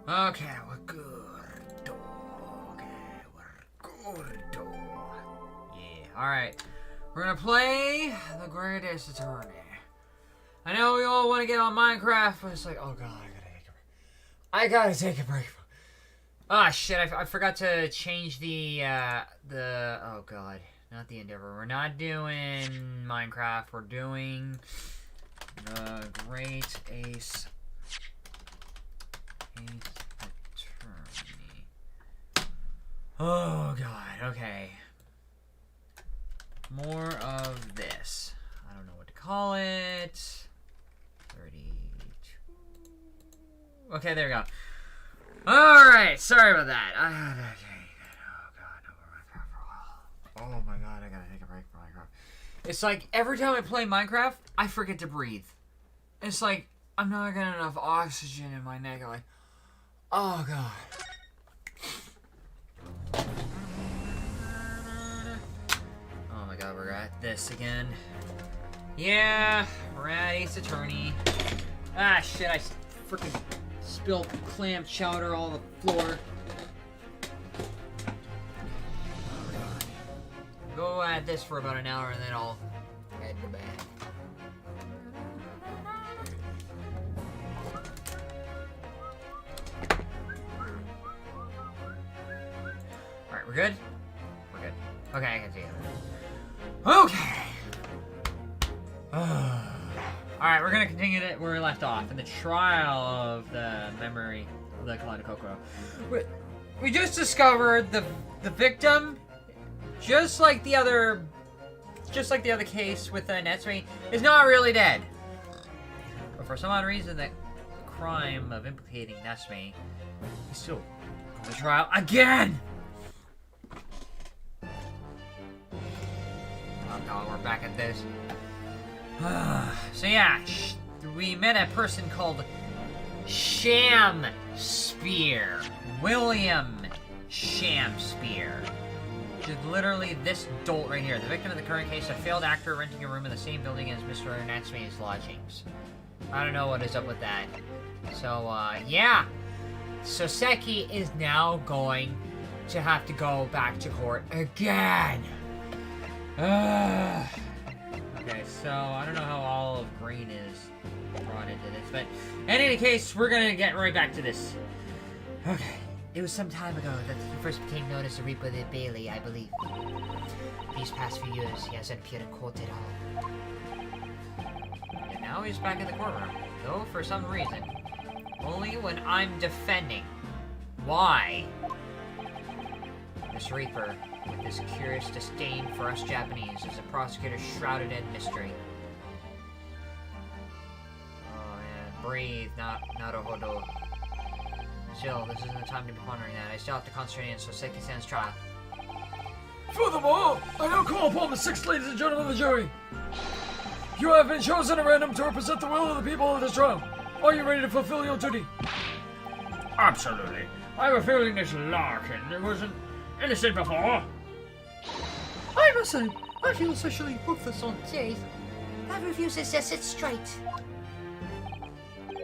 Okay, we're good. Okay, we're good. Yeah, alright. We're gonna play the Greatest Attorney. I know we all want to get on Minecraft, but it's like, oh god, I gotta take a break. Ah, shit, I forgot to change the, oh god, not the Endeavor. We're not doing Minecraft, we're doing the Great Ace Attorney. Oh god, okay. More of this. I don't know what to call it. 32. Okay, there we go. Alright, sorry about that. Oh god, no more Minecraft for a while. Oh my god, I gotta take a break from Minecraft. It's like, every time I play Minecraft, I forget to breathe. It's like, I'm not getting enough oxygen in my neck. I'm like, oh god. Oh my god, we're at this again. Yeah, we're at Ace Attorney. Ah, shit, I freaking spilled clam chowder all over the floor. Oh god. Go at this for about an hour and then I'll head to bed. Alright, we're good? We're good. Okay, I can see it. Okay! Alright, we're gonna continue where we left off in the trial of the memory of the Kaleidococro. We just discovered the victim, just like the other case with Netsume, is not really dead. But for some odd reason, the crime of implicating Netsume is still on the trial again! Oh god, we're back at this. So yeah, we met a person called Shamspear. William Shamspear. Which is literally this dolt right here. The victim of the current case, a failed actor renting a room in the same building as Mr. Natsume's lodgings. I don't know what is up with that. So, yeah. Soseki is now going to have to go back to court again. Okay, so I don't know how all of green is brought into this, but in any case, we're gonna get right back to this. Okay, it was some time ago that he first became known as the Reaper the Bailey, I believe. These past few years, he hasn't appeared in court at all. And now he's back in the courtroom, though for some reason. Only when I'm defending. Why? This Reaper, with his curious disdain for us Japanese, is a prosecutor shrouded in mystery. Oh man, breathe, not a hodo. Still, this isn't the time to be pondering that. I still have to concentrate on Soseki-san's trial. Furthermore, I now call upon the 6 ladies and gentlemen of the jury. You have been chosen at random to represent the will of the people of this trial. Are you ready to fulfill your duty? Absolutely. I have a feeling this Larkin wasn't innocent before. I must say, I feel especially ruthless on Jade. That refuses to sit straight.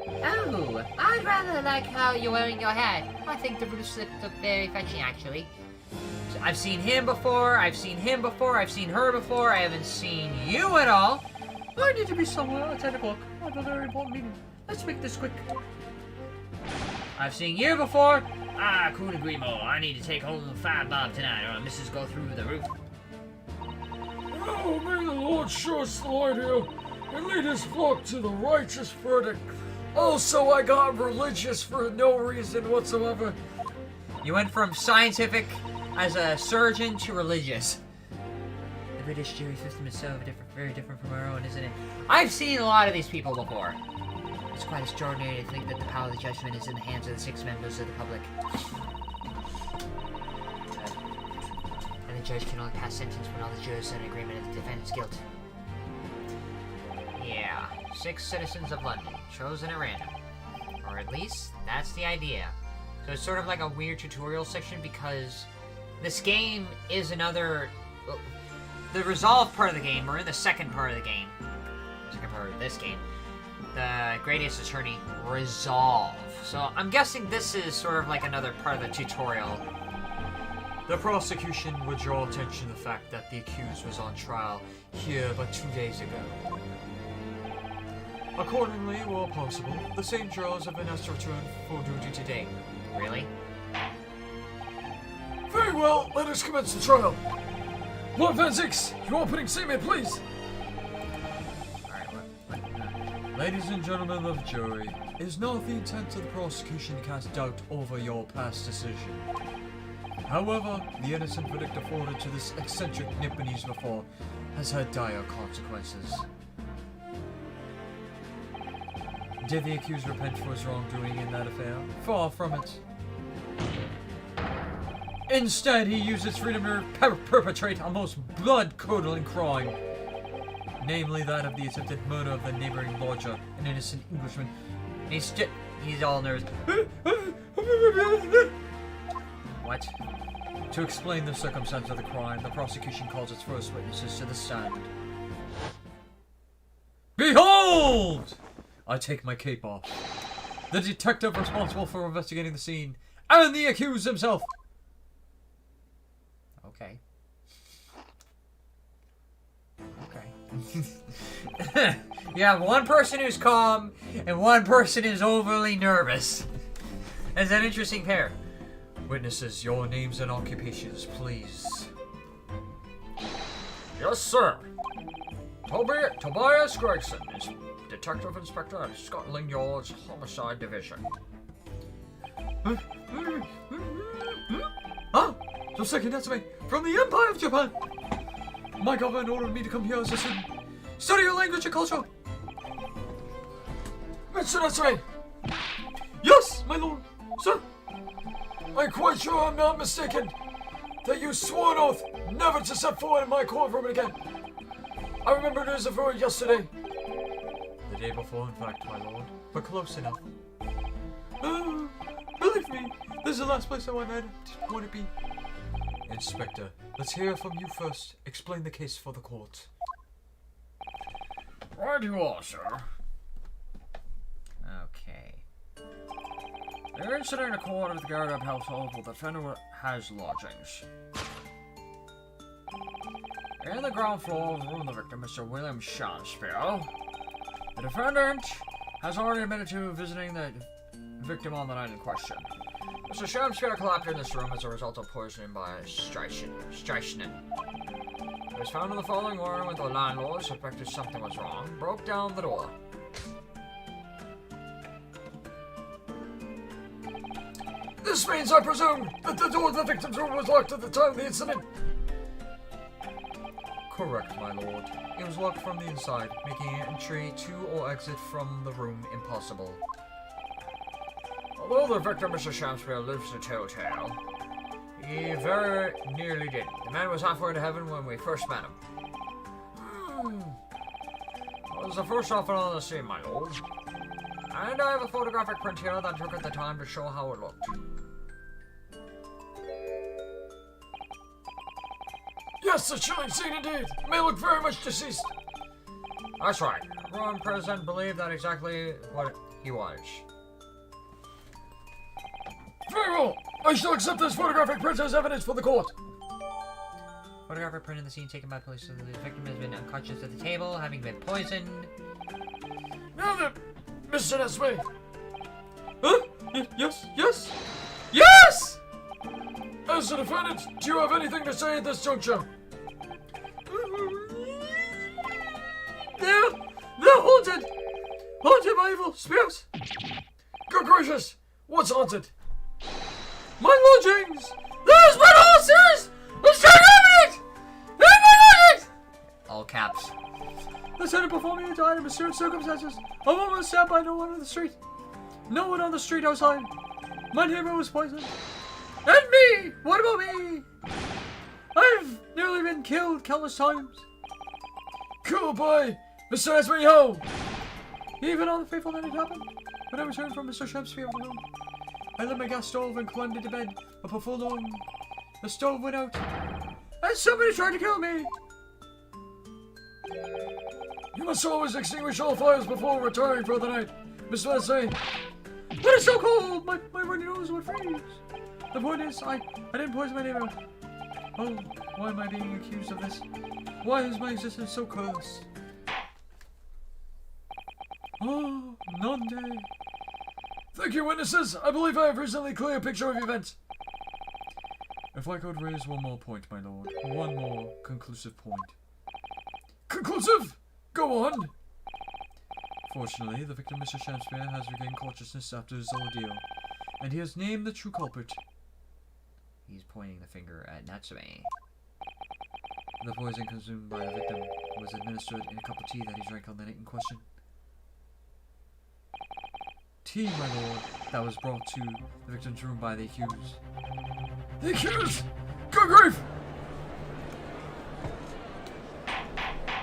Oh, I'd rather like how you're wearing your hat. I think the blue slip looked very fetching, actually. I've seen him before, I've seen him before, I've seen her before, I haven't seen you at all. I need to be somewhere at 10 o'clock. I have a very important meeting. Let's make this quick. I've seen you before. Ah, couldn't agree more. I need to take home 5 bob tonight, or Mrs. go through the roof. Oh, may the Lord show us the light here, and lead his flock to the righteous verdict. Also, I got religious for no reason whatsoever. You went from scientific as a surgeon to religious. The British jury system is so very different from our own, isn't it? I've seen a lot of these people before. It's quite extraordinary to think that the power of the judgment is in the hands of the 6 members of the public. And the judge can only pass sentence when all the jurors are in agreement of the defendant's guilt. Yeah, 6 citizens of London, chosen at random. Or at least, that's the idea. So it's sort of like a weird tutorial section because this game is another... The resolve part of the game, or in the second part of the game, the second part of this game, the Gradius attorney resolve. So I'm guessing this is sort of like another part of the tutorial. The prosecution would draw attention to the fact that the accused was on trial here but 2 days ago. Accordingly, where possible, the St. Jurors have been asked to return for duty today. Really? Very well, let us commence the trial. Lord Garnetzx, your opening statement, please. Ladies and gentlemen of the jury, it is not the intent of the prosecution to cast doubt over your past decision. However, the innocent verdict afforded to this eccentric Nipponese before has had dire consequences. Did the accused repent for his wrongdoing in that affair? Far from it. Instead, he used his freedom to perpetrate a most blood-curdling crime. Namely that of the attempted murder of the neighboring lodger, an innocent Englishman. He's all nervous. What? To explain the circumstance of the crime, the prosecution calls its first witnesses to the stand. Behold! I take my cape off. The detective responsible for investigating the scene, and the accused himself. Okay. You have one person who's calm and one person who's overly nervous. That's an interesting pair. Witnesses, your names and occupations, please. Yes, sir. Tobias Gregson is Detective Inspector at Scotland Yard's Homicide Division. Ah! So second Decimate, from the Empire of Japan! My government ordered me to come here as a student. Study your language and culture! Mr. Decimate! Yes, my lord! Sir! I'm quite sure I'm not mistaken that you swore an oath never to step forward in my courtroom again. I remember it as if it were yesterday. The day before, in fact, my lord. But close enough. Believe me, this is the last place I want to be. Inspector, let's hear from you first. Explain the case for the court. Right you are, sir. Okay. The incident occurred at the Garnetzx household where the defendant has lodgings. In the ground floor of the room of the victim, Mr. William Shakespeare, the defendant has already admitted to visiting the victim on the night in question. Mr. Shakespeare collapsed in this room as a result of poisoning by strychnine. He was found in the following morning when the landlord suspected something was wrong, broke down the door. This means, I presume, that the door of the victim's room was locked at the time of the incident. Correct, my lord. It was locked from the inside, making entry to or exit from the room impossible. Although the victim, Mr. Shakespeare, lives to tell tale, he very nearly did. The man was halfway to heaven when we first met him. I was the first officer on the scene, my lord. And I have a photographic print here that I took at the time to show how it looked. Yes, the chilling scene indeed. May look very much deceased. That's right. Everyone present believed that exactly what he was. Very well. I shall accept this photographic print as evidence for the court. Photographic print of the scene taken by police. So the victim has been unconscious at the table, having been poisoned. Now then, Mr. Nesme. Huh? Yes, yes! Yes! As the defendant, do you have anything to say at this juncture? They're haunted! Haunted by evil spirits! Good gracious! What's haunted? My lodgings! There's my horses! I'm trying to it! There's my lodgings! All caps. The tenant before me died in mysterious circumstances. A woman was stabbed by no one on the street. No one on the street outside. My neighbor was poisoned. And me! What about me? I've nearly been killed countless times. Cool boy! Mr. Nesme, ho! Even on the fateful night it happened. When I returned from Mr. Shakespeare's room, I lit my gas stove and climbed into bed. But before long, the stove went out. And somebody tried to kill me! You must always extinguish all fires before retiring for the night. Mr. Leslie. But it's so cold! My runny nose would freeze! The point is, I didn't poison my neighbor. Oh, why am I being accused of this? Why is my existence so cursed? Oh, Nonde. Thank you, witnesses. I believe I have reasonably clear picture of events. If I could raise one more point, my lord. One more conclusive point. Conclusive? Go on. Fortunately, the victim, Mr. Shakespeare, has regained consciousness after his ordeal, and he has named the true culprit. He's pointing the finger at Natsume. The poison consumed by the victim was administered in a cup of tea that he drank on the night in question. Tea, my lord, that was brought to the victim's room by the accused. The accused? Good grief!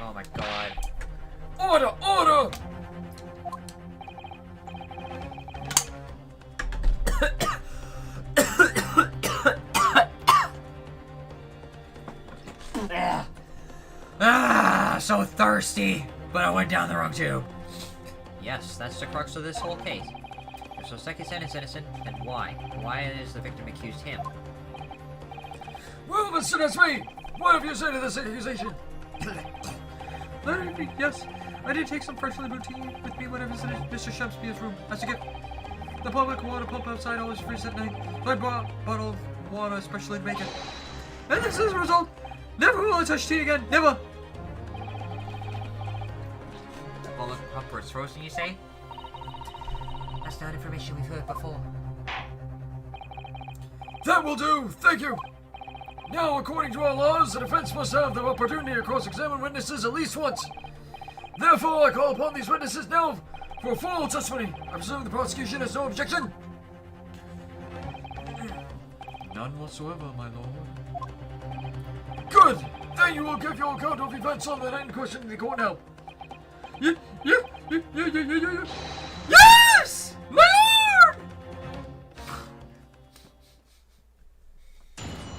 Oh my god. Order! Order! So thirsty, but I went down the wrong tube. Yes, that's the crux of this whole case. If Soseki-san is innocent, then why? Why is the victim accused him? Well, Mr. Nesme, what have you said to this accusation? Yes, I did take some freshly brewed tea with me when I visited Mr. Shakespeare's room as a gift. The public water pump outside always freezes at night, so I brought a bottle of water especially to make it. And this is the result. Never will I touch tea again. Never. Bullet pump where it's frozen, you say? That's not information we've heard before. That will do, thank you. Now, according to our laws, the defense must have the opportunity to cross-examine witnesses at least once. Therefore, I call upon these witnesses now for full testimony. I presume the prosecution has no objection. None whatsoever, my lord. Good. Then you will give your account of events on the night in question in the court now. Yeah. Yes! My lord!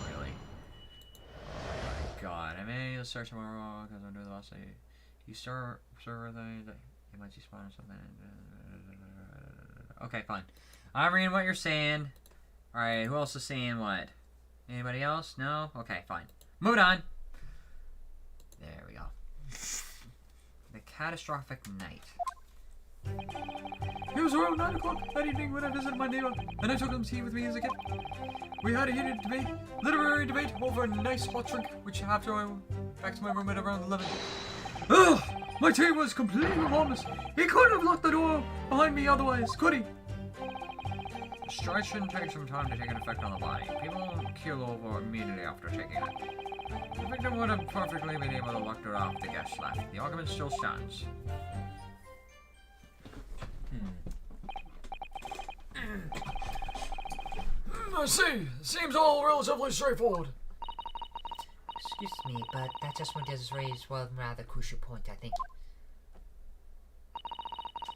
Really? Oh my god. I may start tomorrow because I'm doing the last day. You start server thing that you might see spawn or something. Okay, fine. I'm reading what you're saying. Alright, who else is saying what? Anybody else? No? Okay, fine. Moving on. There we go. The Catastrophic Knight. It was around 9 o'clock that evening when I visited my neighbor, and I took him tea with me as a gift. We had a heated debate, literary debate, over a nice hot drink, which after I went back to my room at around 11. Ugh! My tea was completely warmless. He couldn't have locked the door behind me otherwise, could he? Strike take some time to take an effect on the body. People don't keel over immediately after taking it. The victim would have perfectly been able to lock her off the guest left. The argument still stands. I see. Seems all relatively straightforward. Excuse me, but that just one does raise one rather crucial point, I think.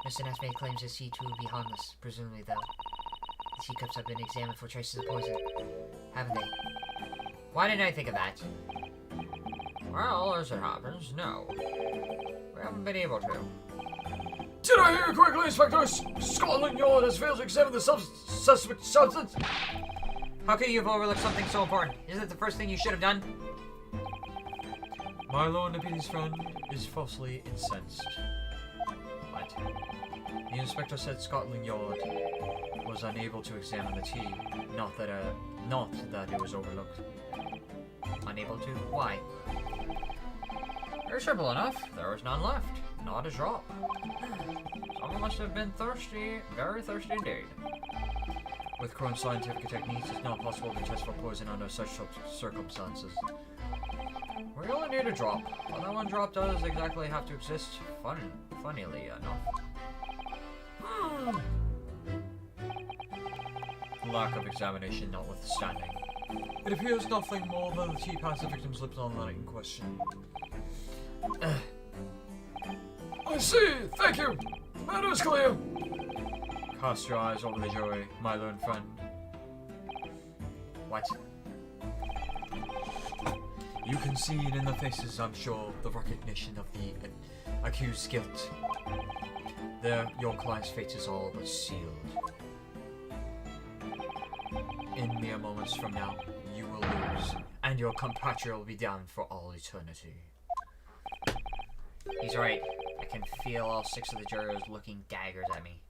Mr. Nesme claims his tea to be harmless, presumably though. The teacups have been examined for traces of poison, haven't they? Why didn't I think of that? Well, as it happens, no. We haven't been able to. Did I hear you correctly, Inspector? Scotland Yard has failed to examine the suspect substance. How could you have overlooked something so important? Isn't it the first thing you should have done? My lord Napidi's friend is falsely incensed. What? The inspector said Scotland Yard was unable to examine the tea, not that it was overlooked. Unable to? Why? Very simple enough. There was none left. Not a drop. Someone must have been thirsty, very thirsty indeed. With current scientific techniques, it's not possible to test for poison under such circumstances. We only need a drop, but that one drop does exactly have to exist, funnily enough. Lack of examination notwithstanding. It appears nothing more than the tea passed the victim's lips on the night in question. I see. Thank you. Matter is clear. Cast your eyes over the jury, my learned friend. What? You can see it in the faces, I'm sure, the recognition of the accused's guilt. There, your client's fate is all but sealed. In mere moments from now, you will lose, and your compatriot will be damned for all eternity. He's right. I can feel all 6 of the jurors looking daggers at me.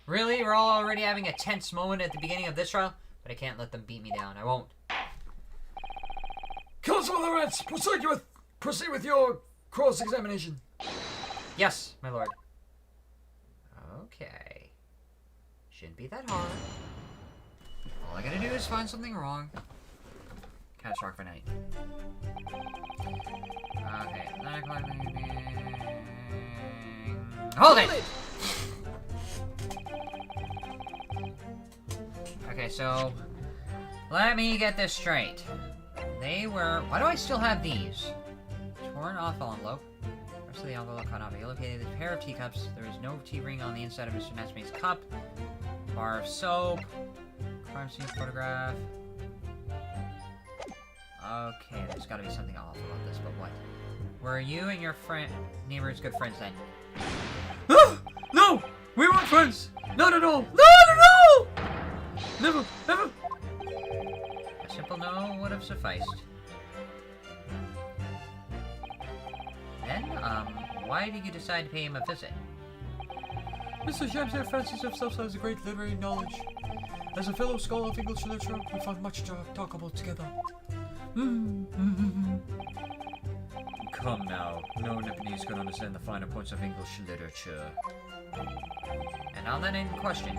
Really? We're all already having a tense moment at the beginning of this trial? But I can't let them beat me down. I won't. Counsel of the Rats, proceed with your cross-examination. Yes, my lord. Okay. Shouldn't be that hard. All I gotta do is find something wrong. Catastrophic Knight. Okay. 9 o'clock. Hold it! Okay, so let me get this straight. They were. Why do I still have these? Torn off envelope. Rest of the envelope cut off. He located a pair of teacups. There is no tea ring on the inside of Mr. Natsume's cup. Bar of soap. Crime scene photograph. Okay, there's got to be something off about this, but what? Were you and your neighbors good friends then? No! We weren't friends! Not at all! Not at all! Never! Never! A simple no would have sufficed. Then, why did you decide to pay him a visit? Mr. Shamsir fancies himself as a great literary knowledge. As a fellow scholar of English literature, we found much to talk about together. Come now, no Nipponese can understand the finer points of English literature. And on that in question,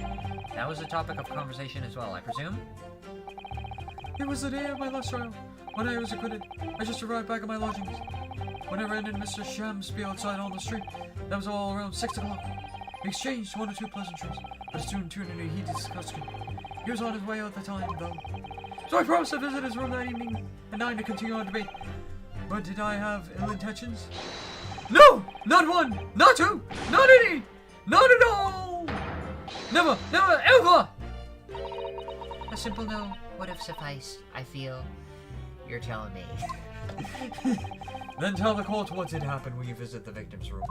that was a topic of conversation as well, I presume? It was the day of my last trial, when I was acquitted. I just arrived back at my lodgings. When I ran into Mr. Shamsby outside on the street, that was all around 6 o'clock. We exchanged 1 or 2 pleasantries, but it soon turned into a heated discussion. He was on his way out at the time, though. So I promised to visit his room that evening at 9 to continue our debate. But did I have ill intentions? No! Not one! Not two! Not any! Not at all! Never! Never! Ever! A simple no would have sufficed, I feel. You're telling me. Then tell the court what did happen when you visit the victim's room.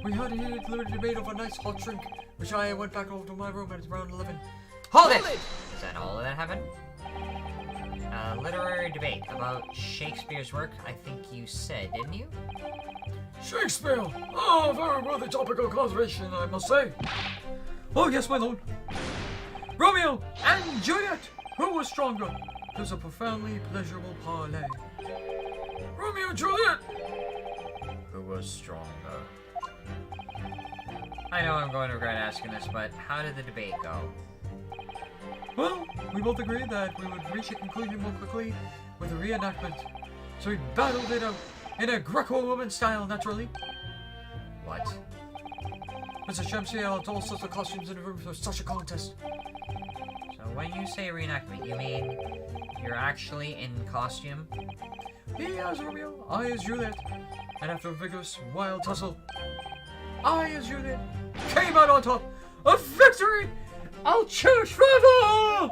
We had a heated literary debate over a nice hot drink, which I went back over to my room at around 11. Hold it! Is that all that happened? Literary debate about Shakespeare's work, I think you said, didn't you? Shakespeare! Oh, very worthy topic of conversation, I must say. Oh, yes, my lord. Romeo and Juliet! Who was stronger? It was a profoundly pleasurable parley. Romeo and Juliet! Who was stronger? I know I'm going to regret asking this, but how did the debate go? Well, we both agreed that we would reach a conclusion more quickly with a reenactment. So we battled it out in a Greco-Roman style, naturally. What? Mr. Shamsir had all sorts of costumes in the room for such a contest. So when you say reenactment, you mean you're actually in costume? He as Romeo, I as Juliet. And after a vigorous, wild tussle, I as Juliet came out on top. A victory I'll cherish forever!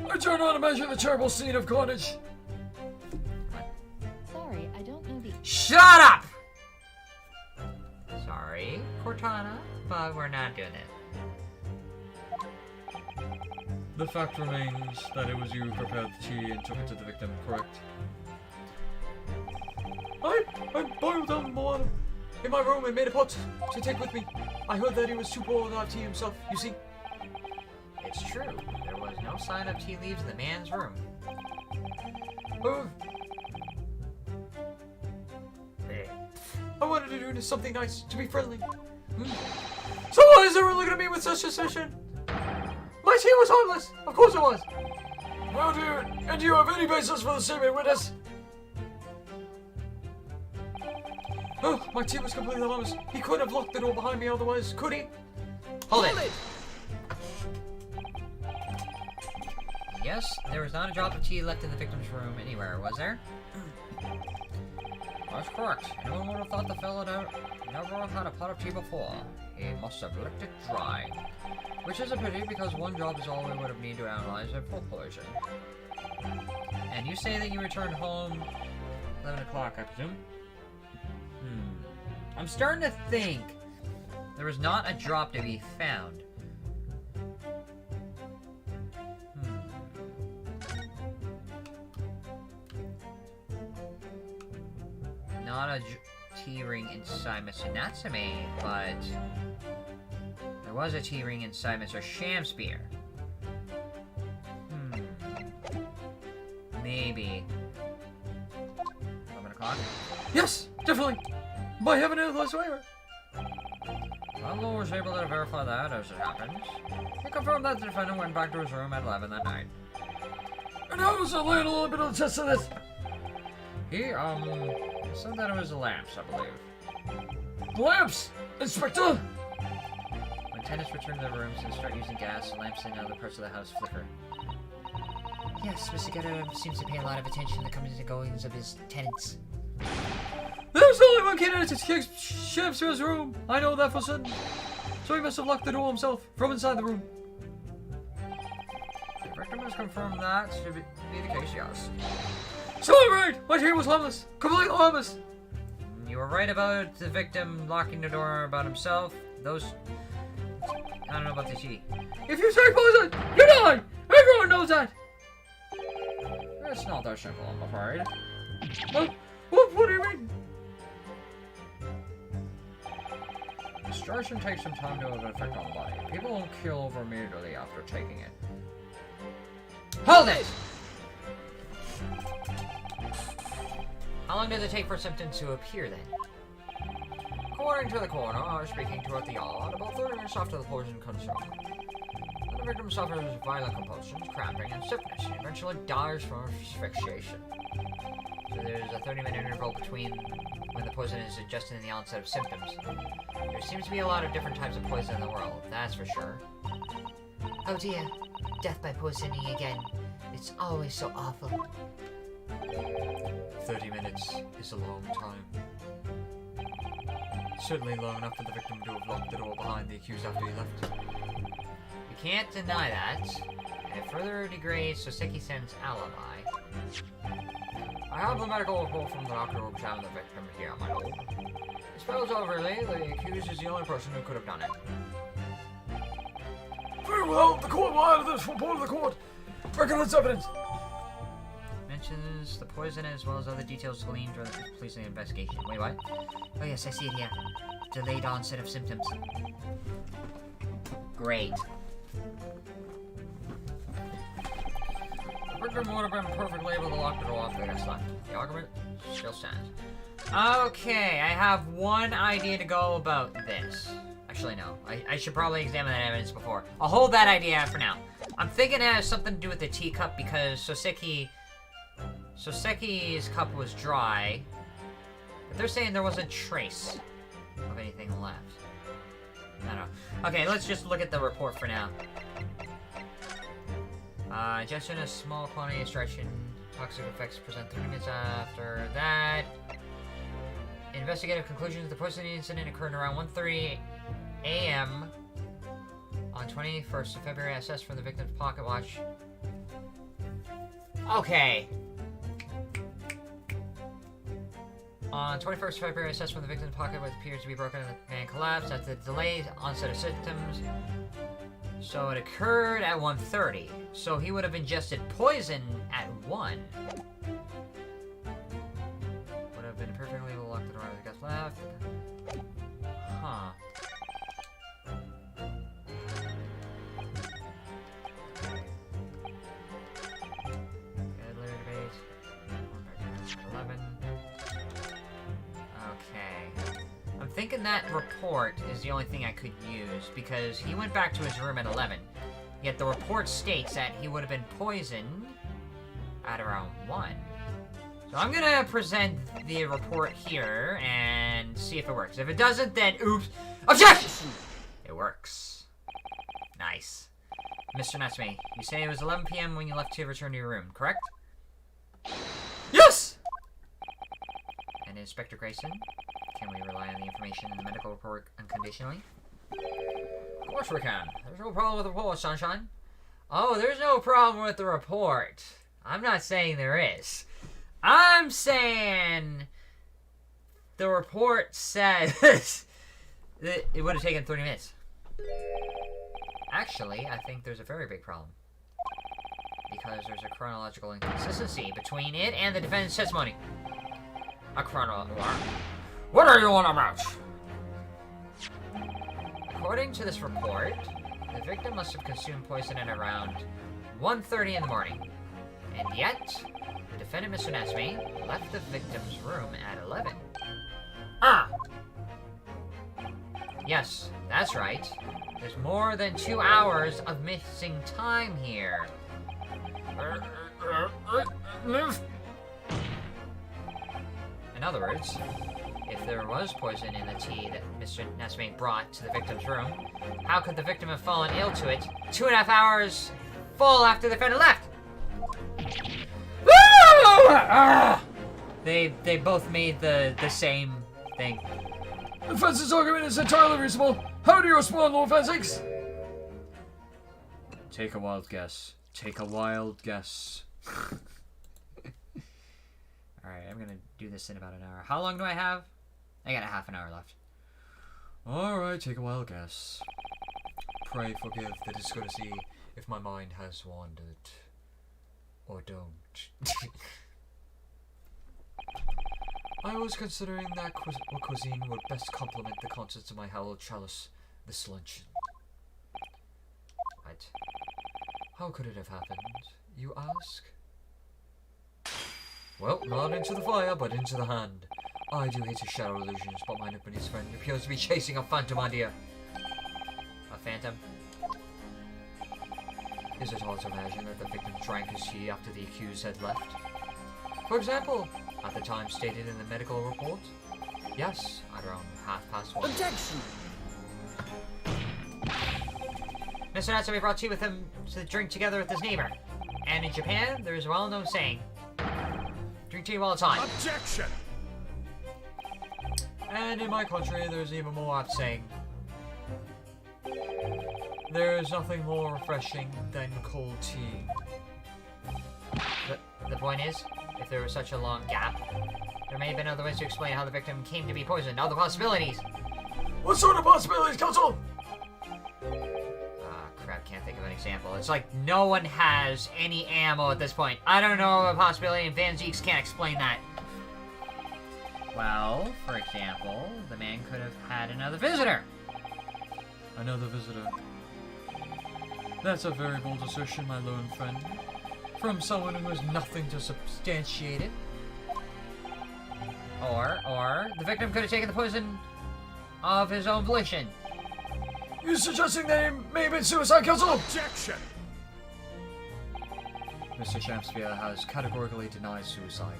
I do not imagine the terrible scene of carnage. Sorry, I don't know the. Shut up! Sorry, Cortana, but we're not doing it. The fact remains that it was you who prepared the tea and took it to the victim, correct? I boiled down water in my room and made a pot to take with me. I heard that he was too poor to have tea himself, you see. It's true. There was no sign of tea leaves in the man's room. I wanted to do something nice, to be friendly. So why is everyone looking at me with such suspicion? My tea was harmless. Of course it was. Well, dear, and do you have any basis for the statement, witness? Oh, my tea was completely harmless. He couldn't have locked the door behind me otherwise, could he? Hold it! Yes, there was not a drop of tea left in the victim's room anywhere, was there? That's correct. Anyone would have thought the fellow never had a pot of tea before. He must have licked it dry. Which is a pity, because one job is all we would have needed to analyze at full poison. And you say that you returned home 11 o'clock, I presume? I'm starting to think there was not a drop to be found. Not a T-ring inside Mr. Natsume, but there was a T-ring inside Mr. Shamspear. Maybe. 11 o'clock? Yes, definitely. By heaven and whatsoever. Landlord was able to verify that as it happens. He confirmed that the defendant went back to his room at 11 that night. And how was the landlord been on the test of this? He, said that it was the lamps, I believe. Lamps, Inspector. When tenants return to their rooms and start using gas, the lamps in other parts of the house flicker. Yes, Mr. Getter seems to pay a lot of attention to the comings and goings of his tenants. There's only one candidate to kick Shamspear's room. I know that for certain. So he must have locked the door himself from inside the room. The victim has confirmed that to be the case, yes. So I'm right. My team was harmless. Completely harmless. You were right about the victim locking the door about himself. Those... I don't know about the G. If you say poison, you die. Everyone knows that. It's not that simple, I'm afraid. What do you mean? Destruction takes some time to have an effect on the body. People don't kill over immediately after taking it. Hold it! How long does it take for symptoms to appear then? According to the coroner, speaking to the yard, about 30 minutes after the poison consumed. The victim suffers violent convulsions, cramping, and stiffness, and eventually dies from asphyxiation. So there's a 30-minute interval between when the poison is ingested and the onset of symptoms. There seems to be a lot of different types of poison in the world, that's for sure. Oh dear, death by poisoning again. It's always so awful. 30 minutes is a long time. Certainly long enough for the victim to have locked the door behind the accused after he left. You can't deny that. And it further degrades Soseki-sen's alibi. I have the medical report from the doctor who examined the victim here, my lord. It spells out really, the accused is the only person who could have done it. Very well, the court will add this report of the court. Reckon it's evidence. Mentions the poison as well as other details gleaned during the police investigation. Wait, what? Oh yes, I see it here. Delayed onset of symptoms. Great. The victim would have been perfectly able to lock the door after they got left. The argument still stands. Okay, I have one idea to go about this. Actually, no. I should probably examine that evidence before. I'll hold that idea for now. I'm thinking it has something to do with the teacup because Soseki's cup was dry. But they're saying there was a trace of anything left. I don't know. Okay, let's just look at the report for now. Ingestion a small quantity of stretching. Toxic effects present 30 minutes after that. Investigative conclusions. The poisoning incident occurred around 1:30 a.m. on 21st of February. Assessed from the victim's pocket watch. Okay. On 21st February, assessed from the victim's pocket, what appears to be broken and collapsed at the delayed onset of symptoms. So it occurred at 1:30. So he would have ingested poison at 1. Would have been perfectly able to lock the door as it got left. Huh. Later debate. 11. Okay. I'm thinking that report is the only thing I could use because he went back to his room at 11. Yet the report states that he would have been poisoned at around 1. So I'm gonna present the report here and see if it works. If it doesn't, then oops. Objection! It works. Nice. Mr. Natsume, you say it was 11 p.m. when you left to return to your room, correct? Yes! And Inspector Grayson, can we rely on the information in the medical report unconditionally? course we can. There's no problem with the report, Sunshine. Oh, there's no problem with the report. I'm not saying there is. I'm saying the report says that it would have taken 30 minutes. Actually, I think there's a very big problem. Because there's a chronological inconsistency between it and the defendant's testimony. What are you on about? According to this report, the victim must have consumed poison at around 1:30 in the morning. And yet, the defendant, Mr. Natsume, left the victim's room at 11. Yes, that's right. There's more than 2 hours of missing time here. In other words, if there was poison in the tea that Mr. Natsume brought to the victim's room, how could the victim have fallen ill to it 2.5 hours full after the defendant left? They both made the same thing. The defense's argument is entirely reasonable. How do you respond, Lord Garnetzx? Take a wild guess. Take a wild guess. Alright, I'm gonna do this in about an hour. How long do I have? I got a half an hour left. Alright, take a wild guess. Pray forgive the discourtesy if my mind has wandered. Or don't. I was considering that what cuisine would best complement the contents of my hallowed chalice this luncheon. What? How could it have happened, you ask? Well, not into the fire, but into the hand. I do hate to shadow illusions, but my Nipponese friend appears to be chasing a phantom idea. A phantom? Is it hard to imagine that the victim drank his tea after the accused had left? For example, at the time stated in the medical report? Yes, at around 1:30. Objection! Mr. Natsume brought tea with him to drink together with his neighbor. And in Japan, there is a well-known saying, drink tea while it's hot. Objection! And in my country, there's even more apt saying. There is nothing more refreshing than cold tea. The point is, if there was such a long gap, there may have been other ways to explain how the victim came to be poisoned. Other possibilities! What sort of possibilities, Counsel? Crap, can't think of an example. It's like no one has any ammo at this point. I don't know of a possibility, and Van Zeeks can't explain that. Well, for example, the man could have had another visitor. Another visitor. That's a very bold assertion, my learned friend. From someone who has nothing to substantiate it. Or, the victim could have taken the poison of his own volition. You suggesting that he may have been suicide, Counsel? Objection! Mr. Shamsphere has categorically denied suicide.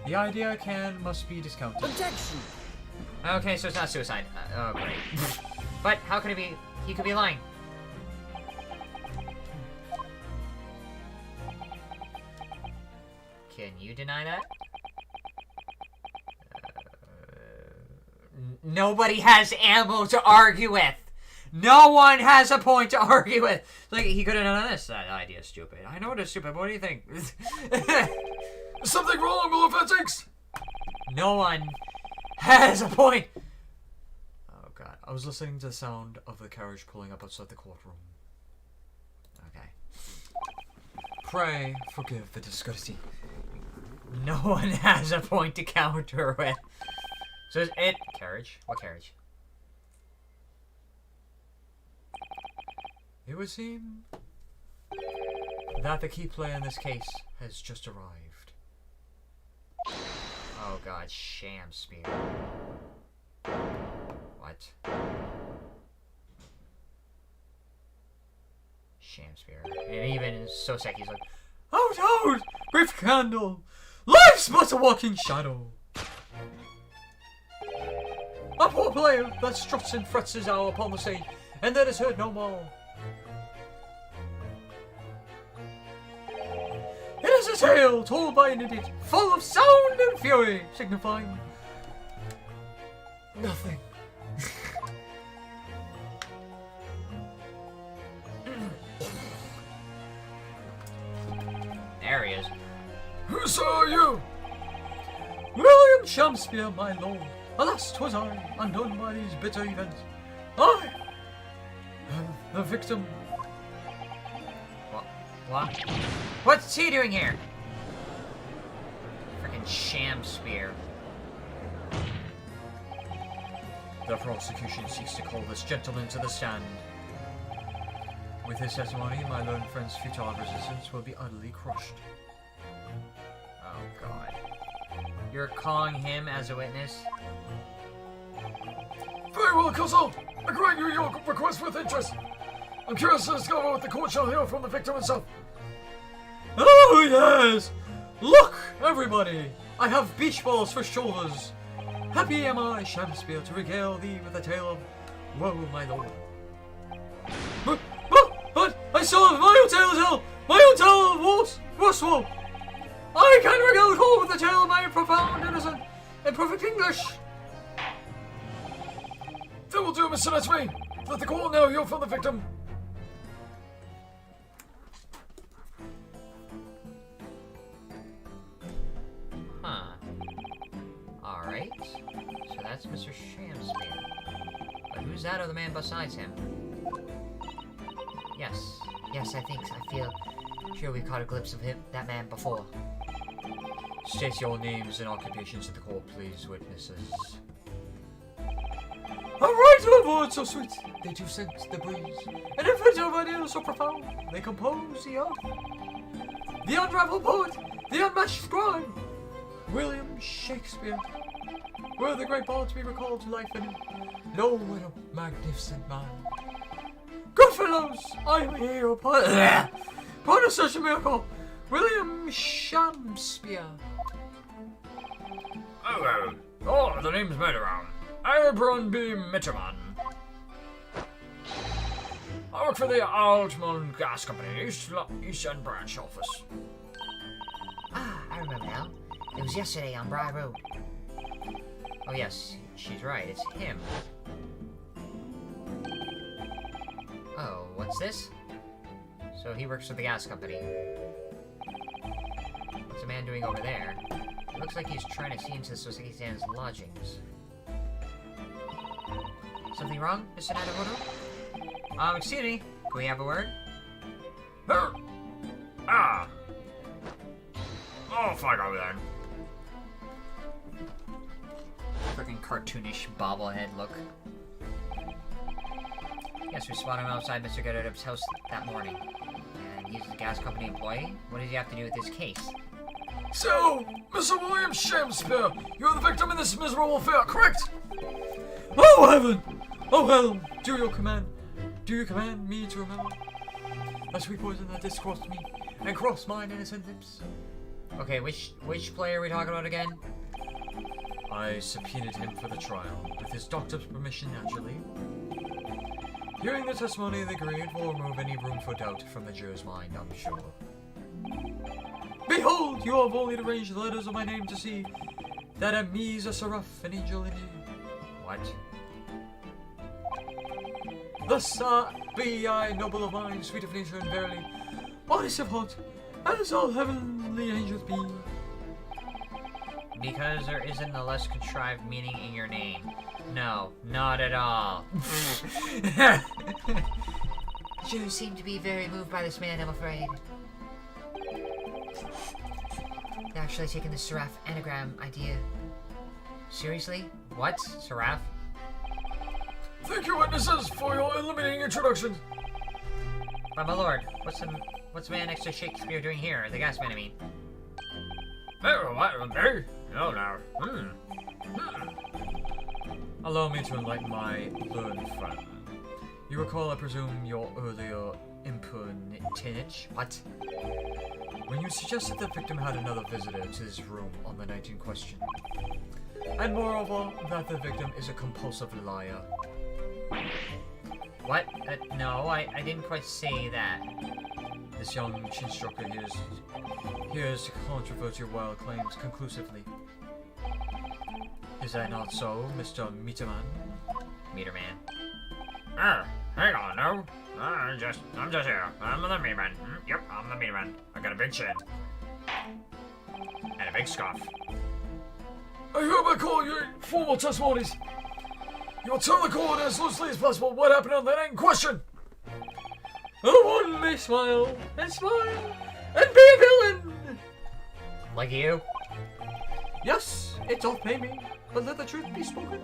The idea must be discounted. Objection! Okay, so it's not suicide. Oh, great. But how could it be? He could be lying. Can you deny that? Nobody has ammo to argue with. No one has a point to argue with. Like, he could have done this. That idea's stupid. I know it is stupid, but what do you think? Is something wrong, Lord Garnetzx? No one has a point. Oh god, I was listening to the sound of the carriage pulling up outside the courtroom. Okay. Pray forgive the discourtesy. No one has a point to counter with. So is it carriage? What carriage? It would seem that the key player in this case has just arrived. Oh god, sham spear. What? Sham spear. And even Soseki's like, Out, out! Brief candle! Life's but a walking shadow! A poor player that struts and frets his hour upon the stage, and then is heard no more. It is a tale told by an idiot, full of sound and fury, signifying nothing. So are you? William Shakespeare, my lord. Alas, 'twas I, undone by these bitter events. I am the victim. What? What's he doing here? Frickin' Shakespeare. The prosecution seeks to call this gentleman to the stand. With his testimony, my learned friend's futile resistance will be utterly crushed. Oh god. You're calling him as a witness? Very well, Counsel. I grant you your request with interest. I'm curious to discover what the court shall hear from the victim himself. Oh, yes! Look, everybody! I have beach balls for shoulders. Happy am I, Shakespeare, to regale thee with a tale of woe, my lord. But I still have my own tale to tell! My own tale of worse woe! I can regale the court with a tale of my profound, innocent, imperfect English! That will do, Mr. Nesme. Let the court now hear from the victim. Huh. Alright. So that's Mr. Shakespeare. But who's that other man besides him? Yes, I feel sure we caught a glimpse of that man before. State your names and occupations to the court, please, witnesses. A writer of words so sweet, they do scent the breeze. An inventor of ideas so profound, they compose the earth. The unraveled poet, the unmatched scribe, William Shakespeare. Were the great bard to be recalled to life in no what a magnificent man. Good fellows, I am here upon such a miracle. William Shakespeare. Oh, the name's Murderound. Abraham B. Mitterman. I work for the Altman Gas Company, East End Branch Office. Ah, I remember now. It was yesterday on Bry Road. Oh yes, she's right, it's him. Oh, what's this? So he works for the gas company. What's the man doing over there? It looks like he's trying to see into Suzuki-san's lodgings. Something wrong, Mr. Nadabudo? Excuse me, can we have a word? Ah! Oh, fuck over there. Freaking cartoonish bobblehead look. Yes, we spotted him outside Mr. Garnetzx's house that morning. And he's a gas company employee? What does he have to do with this case? So, Mr. William Shakespeare, you're the victim in this miserable affair, correct? Oh heaven! Oh hell! Do you command me to remember that sweet poison that discoursed me and crossed mine innocent lips? Okay, which player are we talking about again? I subpoenaed him for the trial, with his doctor's permission, naturally. Hearing the testimony of the agreed will remove any room for doubt from the juror's mind, I'm sure. Behold, you have only arranged the letters of my name to see that at me is a seraph, an angel indeed. What? Thus be I noble of mind, sweet of nature, and verily honest of heart, as all heavenly angels be. Because there isn't a less contrived meaning in your name. No, not at all. You seem to be very moved by this man, I'm afraid. They're actually taking the Seraph anagram idea. Seriously? What? Seraph? Thank you, witnesses, for your illuminating introductions. But my lord, what's the man next to Shakespeare doing here? The gas man, I mean. Oh, what? Me? No, no. Allow me to enlighten my learned friend. You recall, I presume, your earlier impertinence? What? When you suggested the victim had another visitor to this room on the night in question. And moreover, that the victim is a compulsive liar. What? No, I didn't quite say that. This young chin-stroker hears to controvert your wild claims conclusively. Is that not so, Mr. Meterman? Meterman. Hang on, no. I'm just here. I'm the meterman. Yep, I'm the meterman. I got a big chin. And a big scoff. I hereby call your formal testimonies. You will tell the court as loosely as possible what happened on that night in question. Oh, one may smile and be a villain. Like you? Yes, it doth pay me, but let the truth be spoken.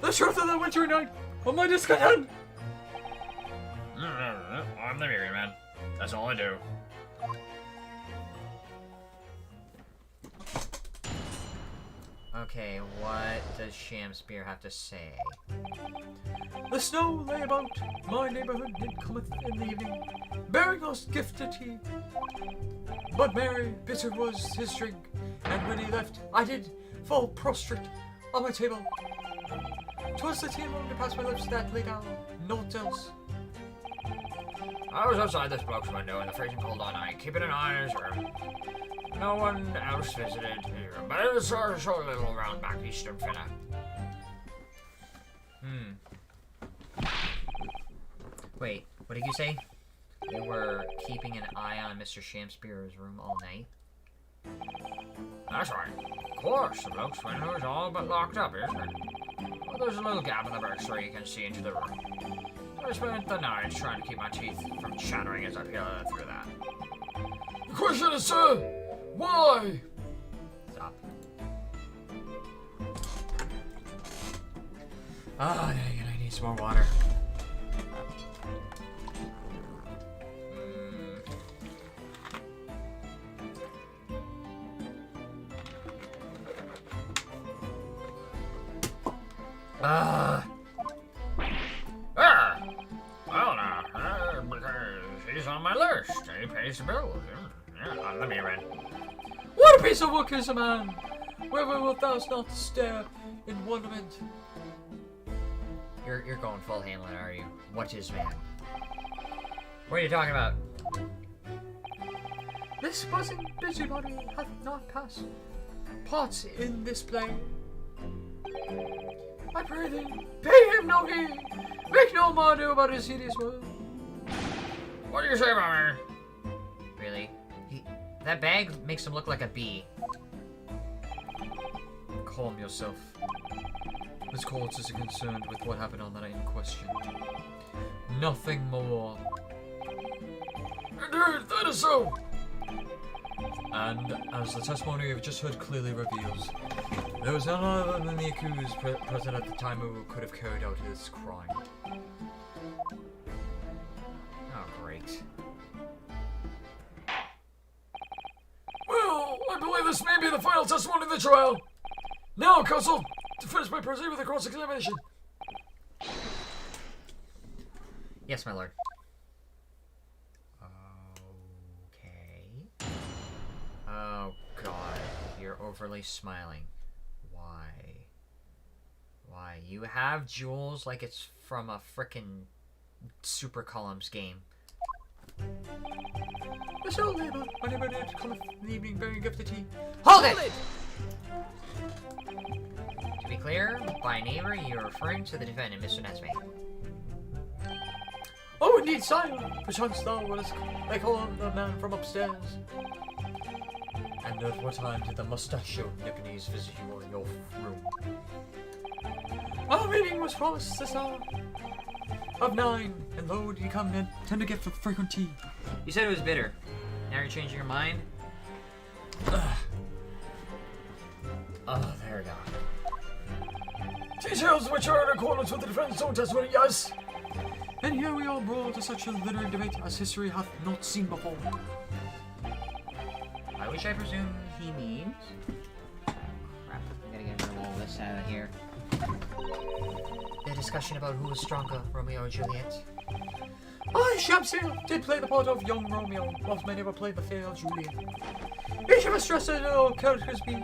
The truth of the wintry night of my discontent. I'm the merry man. That's all I do. Okay, what does Shamspear have to say? The snow lay about my neighborhood and cometh in the evening, bearing us gift of tea. But merry, bitter was his drink, and when he left, I did fall prostrate on my table. 'Twas the tea alone to pass my lips that lay down, naught else. I was outside this bloke's window in the freezing cold all night, keeping an eye on his room. No one else visited his room, but it was sort of a little round back eastern fella. Wait, what did you say? You were keeping an eye on Mr. Shamspear's room all night? That's right. Of course, the bloke's window is all but locked up, isn't it? Well, there's a little gap in the brick so you can see into the room. I spent the night trying to keep my teeth from chattering as I peeled through that. The question is, sir, why? Stop. Ah, dang it, I need some more water. Well now, because he's on my list. He pays the bills. Yeah, let me in. What a piece of work is a man! Wherever wilt thou not stare in wonderment? You're going full Hamlet, are you? What is man? What are you talking about? This buzzing busybody hath not passed parts in this play. I pray thee, pay him no heed. Make no more ado about his hideous woe. What do you say about me? Really? That bag makes him look like a bee. Calm yourself. This court is concerned with what happened on the night in question. Nothing more. Indeed, that is so. And as the testimony we've just heard clearly reveals, there was none other than the accused present at the time who could have carried out his crime. Oh, great. Well, I believe this may be the final testimony of the trial. Now, counsel, to finish my proceed with the cross-examination. Yes, my lord. Okay. Oh, God. You're overly smiling. Why? Why? You have jewels like it's from a frickin' Super Columns game. The soul labor, my neighbor did cometh in the evening bearing gift of tea. Hold it! To be clear, by neighbor, you're referring to the defendant, Mr. Nesme. Oh, indeed, sire! Perchance thou wouldst they call the man from upstairs. And at what time did the mustachioed Nipponese visit you in your room? Our meeting was promised this hour of 9, and lo, did he come in tender gift of fragrant tea. You said it was bitter. Now you're changing your mind? Oh, there we go. Details which are in accordance with the defendant's own testimony, yes. And here we all brawl to such a literary debate as history hath not seen before. By which I presume he means... Crap, I gotta get rid of all this out of here. The discussion about who was stronger, Romeo or Juliet. I, Shamspeare, did play the part of young Romeo, whilst many never played the fair Juliet. Each of us dressed as our characters be,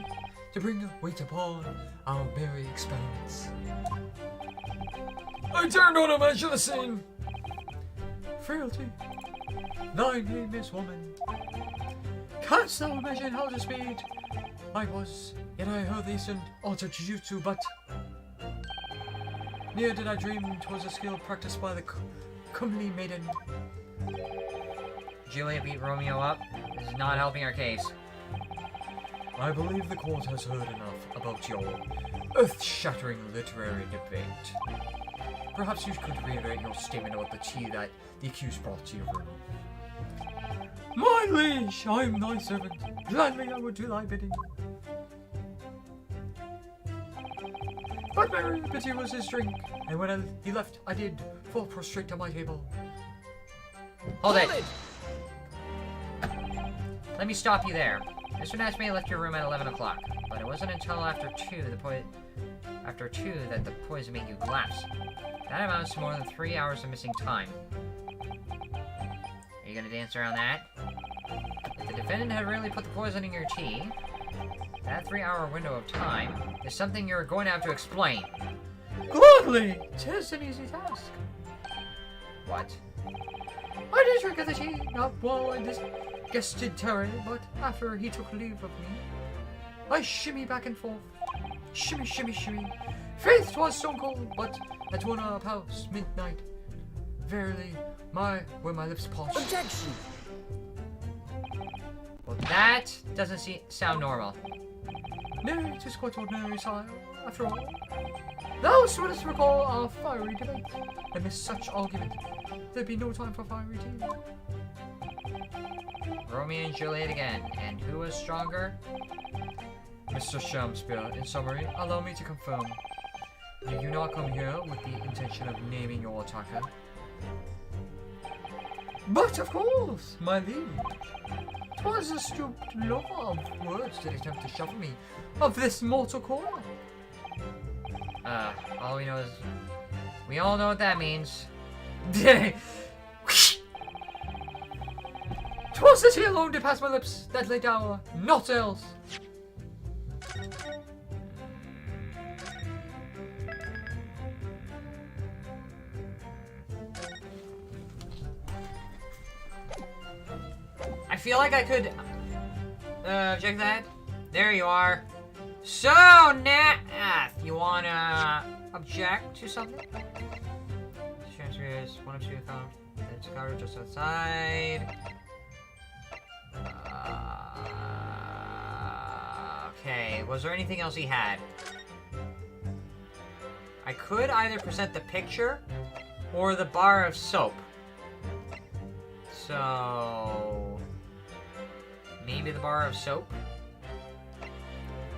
to bring weight upon our merry experiments. I dare not imagine the scene. Frailty, thy name is woman. Canst thou imagine how dismayed I was, yet I heard thee send alter jujutsu, but near did I dream 'twas a skill practiced by the comely maiden. Juliet beat Romeo up. This is not helping our case. I believe the court has heard enough about your earth-shattering literary debate. Perhaps you could reiterate your statement about the tea that the accused brought to your room. My liege, I am thy servant. Gladly I would do thy bidding. But very pity was his drink, and when he left, I did fall prostrate on my table. Hold it! Let me stop you there. Mr. Natsume left your room at 11 o'clock, but it wasn't until after 2 that the poison made you collapse. That amounts to more than 3 hours of missing time. Are you gonna dance around that? If the defendant had really put the poison in your tea, that 3-hour window of time is something you're going to have to explain. Gladly! 'Tis an easy task. What? I did drink of the tea, not while I disgusted Terry, but after he took leave of me. I shimmy back and forth. Shimmy, shimmy, shimmy. Faith, 'twas stone cold, but at one past midnight. Verily, were my lips parched. Objection! Well, that doesn't sound normal. Nay, 'tis quite ordinary, sire, after all. Thou wouldst recall our fiery debate. Amidst such argument, there'd be no time for fiery tea. Romeo and Juliet again. And who was stronger? Mr. Shakespeare, in summary, allow me to confirm. Did you not come here with the intention of naming your attacker? But of course, my liege. 'Twas a stupid lover of words that attempt to shuffle me of this mortal coil. All we know is... we all know what that means. 'Twas the tea alone did pass my lips, that lay down, not else. I feel like I could... check that. There you are. So, Nat, you wanna object to something? Transfer is 1 of 2 found. It's covered just outside. Okay, was there anything else he had? I could either present the picture or the bar of soap. So... maybe the bar of soap?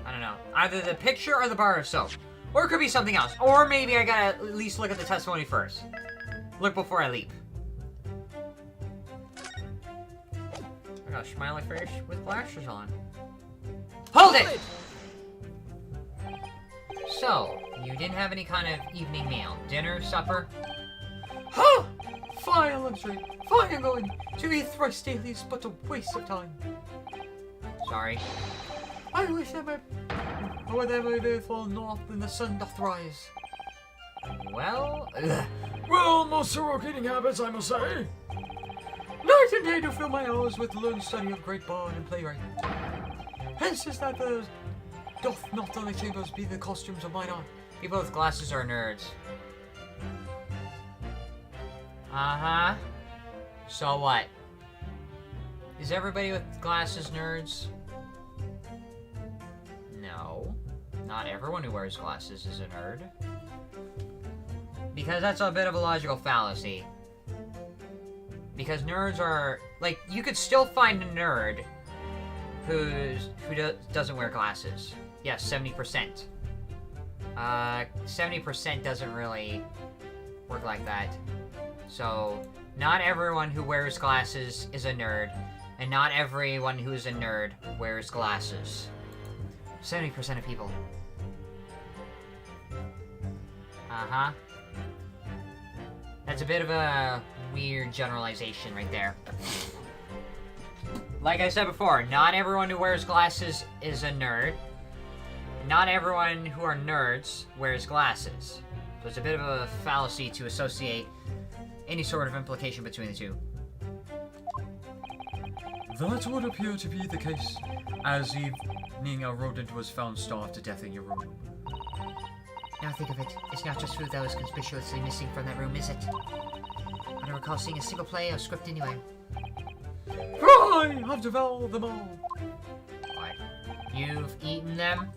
I don't know. Either the picture or the bar of soap. Or it could be something else. Or maybe I gotta at least look at the testimony first. Look before I leap. I got a smiley face with glasses on. Hold it! So, you didn't have any kind of evening meal? Dinner? Supper? Huh! Fine luxury, fine going. To eat thrice daily is but a waste of time. Sorry. I wish that my may fall north when the sun doth rise. Well, ugh. Well, most heroic eating habits, I must say. Night and day to fill my hours with learned study of great bard and playwright. Hence is that the doth not only chambers be the costumes of mine art. People with glasses are nerds. Uh-huh. So what? Is everybody with glasses nerds? No. Not everyone who wears glasses is a nerd. Because that's a bit of a logical fallacy. Because nerds are... like, you could still find a nerd who doesn't wear glasses. Yes, 70%. 70% doesn't really work like that. So, not everyone who wears glasses is a nerd, and not everyone who is a nerd wears glasses. 70% of people. Uh-huh. That's a bit of a weird generalization right there. Like I said before, not everyone who wears glasses is a nerd. Not everyone who are nerds wears glasses. So it's a bit of a fallacy to associate any sort of implication between the two. That would appear to be the case, as evening a rodent was found starved to death in your room. Now think of it, it's not just food that was conspicuously missing from that room, is it? I don't recall seeing a single play or script anywhere. I have devoured them all. What? You've eaten them?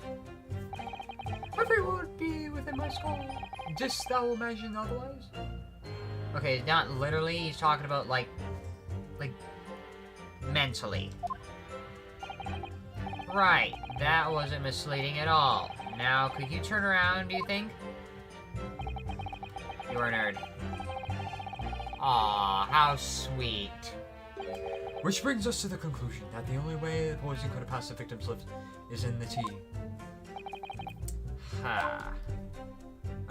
Every word be within my skull. Didst thou imagine otherwise? Okay, not literally. He's talking about, like, mentally. Right. That wasn't misleading at all. Now, could you turn around, do you think? You're a nerd. Aw, how sweet. Which brings us to the conclusion that the only way the poison could have passed the victim's lips is in the tea. Ha.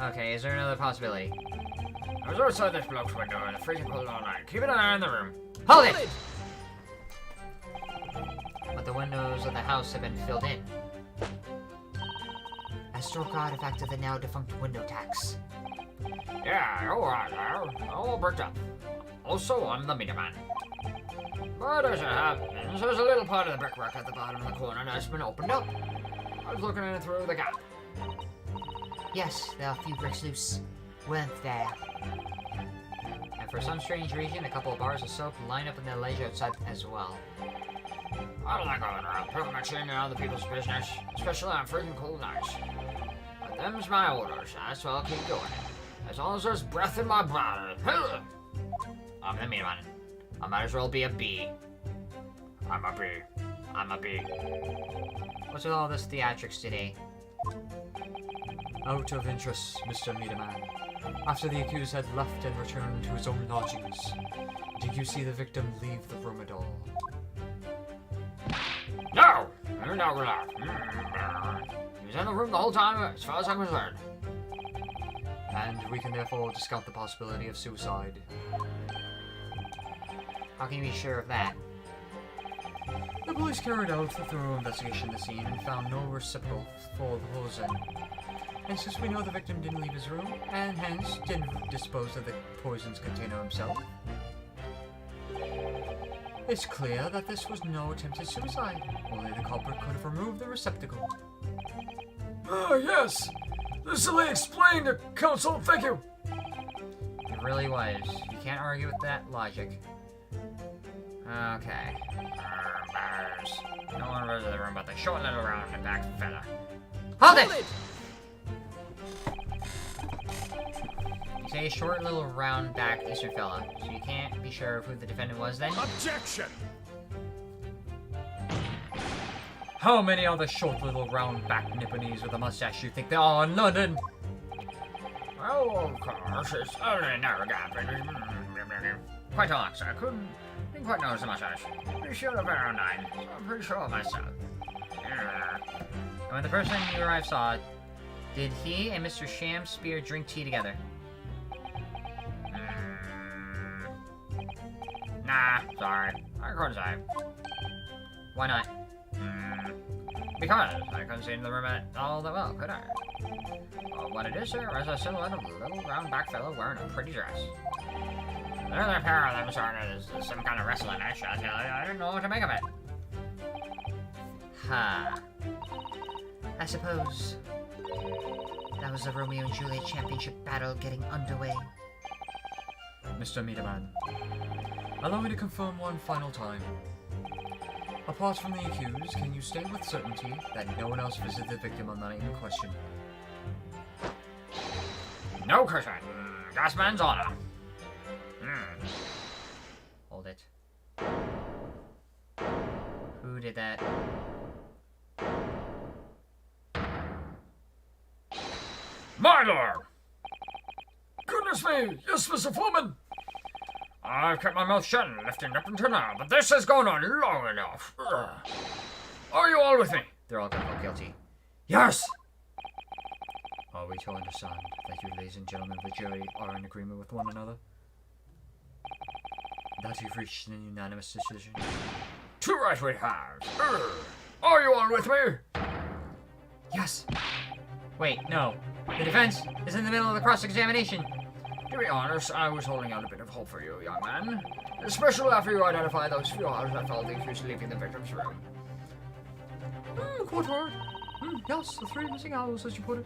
Okay, is there another possibility? I was outside this block's window in the freezing cold all night. Keep an eye on the room. Hold it! But the windows of the house have been filled in. A historical artifact of the now defunct window tax. Yeah, alright there. All bricked up. Also, I'm the meter man. But as it happens, there's a little part of the brickwork at the bottom of the corner that's been opened up. I was looking in through the gap. Yes, there are a few bricks loose. Weren't there? And for some strange reason, a couple of bars of soap line up in the ledge outside as well. I don't like going around putting my chin in other people's business, especially on freezing cold nights. But them's my orders, that's why I'll keep doing it. As long as there's breath in my body. I'm the meter man. I might as well be a bee. I'm a bee. I'm a bee. What's with all this theatrics today? Out of interest, Mr. Meterman. After the accused had left and returned to his own lodgings, did you see the victim leave the room at all? No! I'm not relaxed. He was in the room the whole time, as far as I'm concerned. And we can therefore discount the possibility of suicide. How can you be sure of that? The police carried out a thorough investigation of the scene and found no receptacle for the poison. And since we know the victim didn't leave his room, and hence didn't dispose of the poison's container himself, it's clear that this was no attempted suicide. Only the culprit could have removed the receptacle. Ah, yes! This will explain the counsel. Thank you. It really was. You can't argue with that logic. Okay. Bars. No one goes to the room but the short little round and back fella. Hold it! You say a short little round back Eastern fella, so you can't be sure of who the defendant was then? Objection! How many other short little round back Nipponese with a mustache you think there are in London? Well, of course, it's only a narrow gap. Quite honest, I didn't quite notice the mustache. Pretty sure of around 9, so I'm pretty sure of myself. And when the person you arrived saw, did he and Mr. Shamspear drink tea together? Nah, sorry. I couldn't say. Why not? Because I couldn't see into the room all that well, could I? What it is, sir, is a silhouette of a little round back fellow wearing a pretty dress. There's a pair of them sort of some kind of wrestling match. I didn't know what to make of it. Ha. I suppose that was the Romeo and Juliet championship battle getting underway. Mr. Meterman, allow me to confirm one final time. Apart from the accused, can you state with certainty that no one else visited the victim on the night in question? No cushion. Gasman's honor. Hold it. Who did that? My lord! Goodness me! Yes, Mr. Foreman! I've kept my mouth shut and lifting up until now, but this has gone on long enough. Are you all with me? They're all gonna go guilty. Yes! Are we to understand that you, ladies and gentlemen of the jury, are in agreement with one another? That you've reached an unanimous decision? Too right we have. Are you all with me? Yes! Wait, no. The defense is in the middle of the cross-examination. To be honest, I was holding out a bit of hope for you, young man. Especially after you identified those few hours that followed the accused leaving the victim's room. Quite right. Yes, the 3 missing hours, as you put it.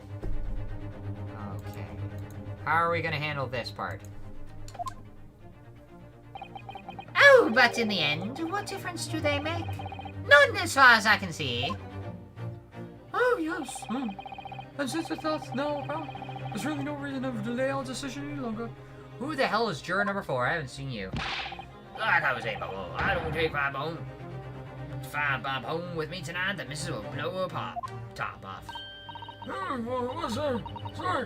Okay. How are we gonna handle this part? Oh, but in the end, what difference do they make? None as far as I can see. Oh, yes. And since that's now about, there's really no reason to delay our decision any longer. Who the hell is juror number 4? I haven't seen you. Like I was saying before, I don't take Bob home. Find Bob home with me tonight, the missus will blow her top off. What's that? Sorry.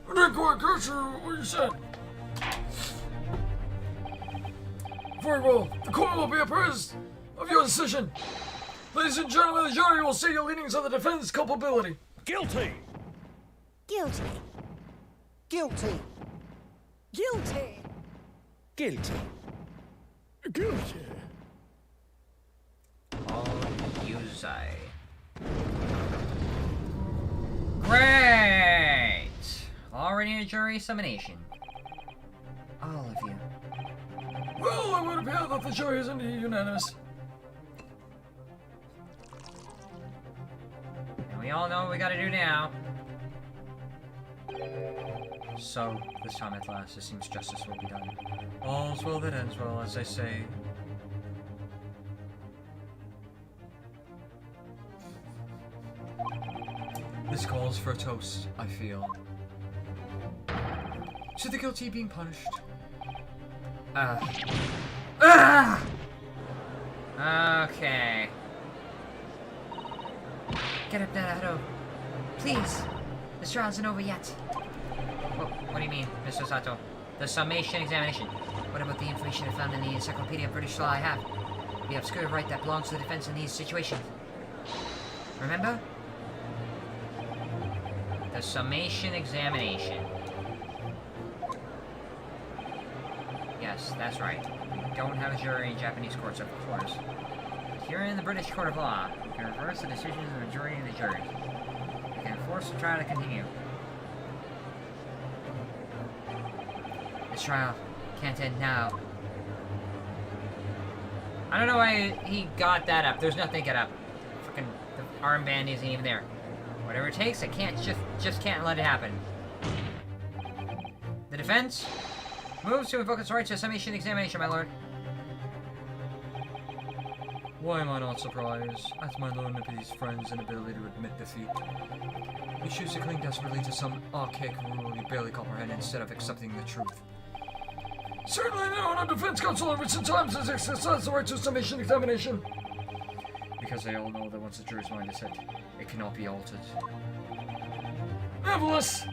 I didn't quite catch what you said. Very well. The court will be apprised of your decision. Ladies and gentlemen, the jury will see your leanings on the defense culpability. Guilty! Guilty. Guilty. Guilty. Guilty. Guilty. All you say. Great! Already in a jury examination. All of you. Well, it would appear that the jury is indeed unanimous. And we all know what we gotta do now. So, this time at last, it seems justice will be done. All's well that ends well, as they say. This calls for a toast, I feel. To the guilty being punished. Okay. Get up there, Naruto. Please. This trial isn't over yet. What do you mean, Mr. Sato? The summation examination. What about the information I found in the Encyclopedia of British Law I have? The obscure right that belongs to the defense in these situations. Remember? The summation examination. Yes, that's right. We don't have a jury in Japanese courts, of course. But here in the British Court of Law, we can reverse the decisions of the majority of the jury. We can force the trial to continue. This trial can't end now. I don't know why he got that up. There's nothing to get up. Fucking the armband isn't even there. Whatever it takes, I can't just can't let it happen. The defense moves to invoke its right to summation examination, my lord. Why am I not surprised? At my Lord Nippy's friend's inability to admit defeat. You choose to cling desperately to some archaic rule you barely comprehend instead of accepting the truth. Certainly no one on defense counsel in recent times has exercised the right to summation examination. Because they all know that once the jury's mind is set, it cannot be altered. Nevertheless,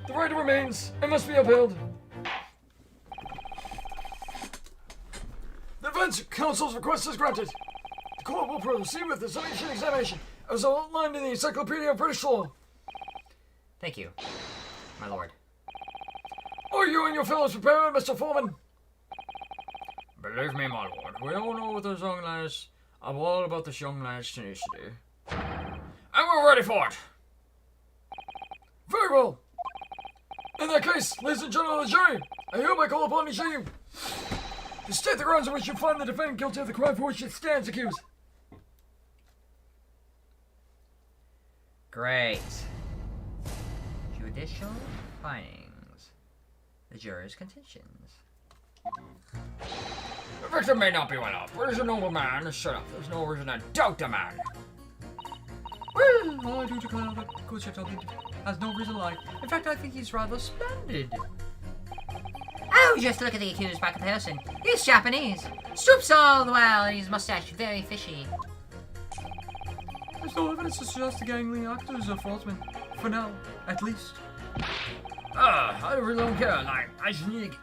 the right remains and must be upheld. The defense counsel's request is granted. The court will proceed with the summation examination as outlined in the Encyclopedia of British Law. Thank you, my lord. Are you and your fellows prepared, Mr. Foreman? Believe me, my lord, we all know what this young lad's... I'm all about this young lad's tenacity. And we're ready for it! Very well. In that case, ladies and gentlemen of the jury, I hereby call upon each of you to state the grounds on which you find the defendant guilty of the crime for which it stands accused. Great. Judicial findings. The juror's contentions. The victim may not be well off, but he's a noble man. Shut up, there's no reason to doubt the man. Well, I do declare that Good Gentleman has no reason to lie. In fact, I think he's rather splendid. Oh, just look at the accused by comparison. He's Japanese. Stoops all the while, and his mustache very fishy. There's no evidence to suggest the gangling actor is a fraudman. For now, at least. I really don't care. Like, I just need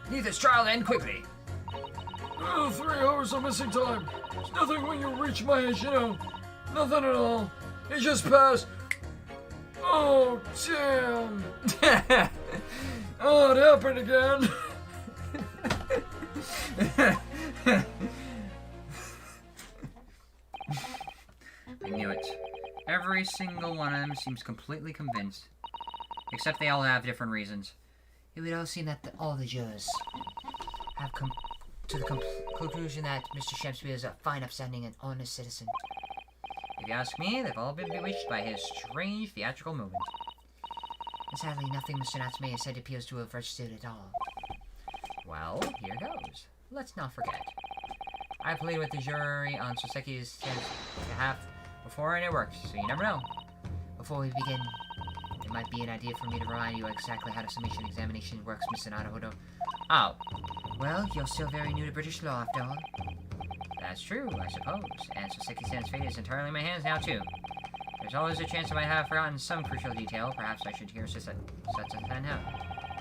this trial to end quickly. 3 hours of missing time. It's nothing when you reach my age, you know. Nothing at all. It just passed. Oh, damn. Oh, it happened again. I knew it. Every single one of them seems completely convinced. Except they all have different reasons. It would all seem that all the jurors have come to the conclusion that Mr. Shempsby is a fine, upstanding, and honest citizen. If you ask me, they've all been bewitched by his strange theatrical movement. And sadly, nothing Mr. Natsume has said appears to have registered at all. Well, here goes. Let's not forget. I plead with the jury on Soseki's behalf before, and it works, so you never know. Before we begin, it might be an idea for me to remind you exactly how Dissemination Examination works, Mr. Naruhodo. Oh. Well, you're still very new to British law, after all. That's true, I suppose. And Soseki-san's fate is entirely in my hands now, too. There's always a chance I might have forgotten some crucial detail. Perhaps I should hear Susatsu-san out.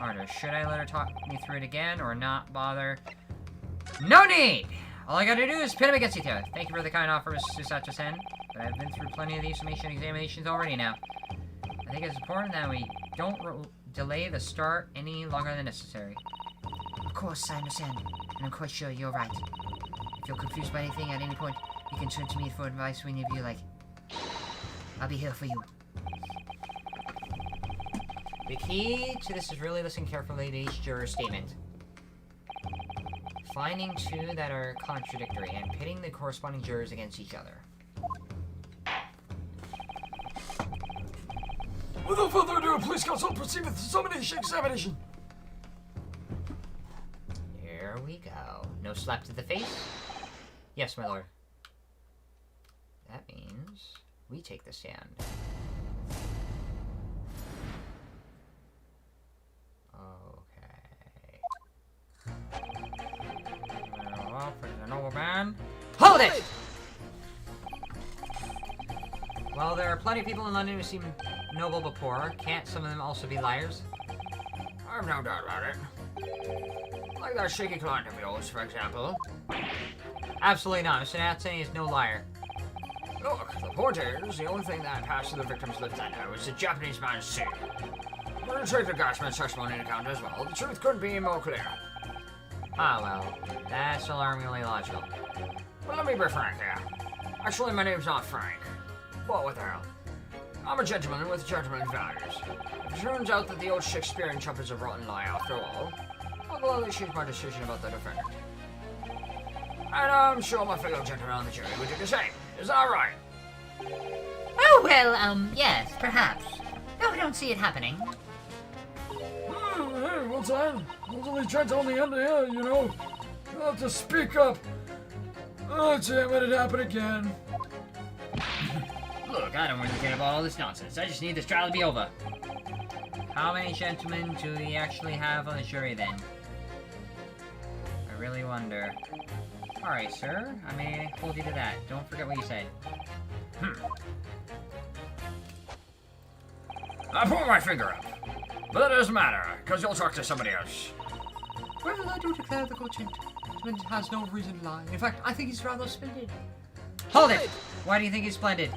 Alright, should I let her talk me through it again, or not bother? No need! All I gotta do is pin him against each other. Thank you for the kind offer, Mr. Susatsu-san. But I've been through plenty of these summation examinations already now. I think it's important that we don't delay the start any longer than necessary. Of course, I understand. And I'm quite sure you're right. If you're confused by anything at any point, you can turn to me for advice whenever you like. I'll be here for you. The key to this is really listen carefully to each juror's statement. Finding two that are contradictory and pitting the corresponding jurors against each other. Without further ado, please counsel proceed with the Dissemination Examination. Here we go. No slap to the face? Yes, my lord. That means we take the stand. Hold it! Well, there are plenty of people in London who seem noble but poor. Can't some of them also be liars? I've no doubt about it. Like that shaky client of yours, for example. Absolutely not. Mr. Natsune is no liar. Look, the point is, the only thing that passed through the victim's lips that night was the Japanese man's sin. But to take the Gasman's testimony into account as well, the truth couldn't be more clear. Ah, well, that's alarmingly logical. But let me be frank here. Actually, my name's not Frank. But what the hell? I'm a gentleman with gentleman's values. If it turns out that the old Shakespearean chump is a rotten lie after all, I'll gladly change my decision about the defendant. And I'm sure my fellow gentlemen on the jury would do the same. Is that right? Oh, well, yes, perhaps. No, I don't see it happening. Hey, what's that? What's all these gents on the end here, you know? You'll have to speak up. Oh, damn it, it happened again. Look, I don't really care about all this nonsense. I just need this trial to be over. How many gentlemen do we actually have on the jury, then? I really wonder. Alright, sir. I may hold you to that. Don't forget what you said. I put my finger up. But that doesn't matter, because you'll talk to somebody else. Well, I do declare the good gentleman has no reason to lie. In fact, I think he's rather splendid. Hold it! Why do you think he's splendid?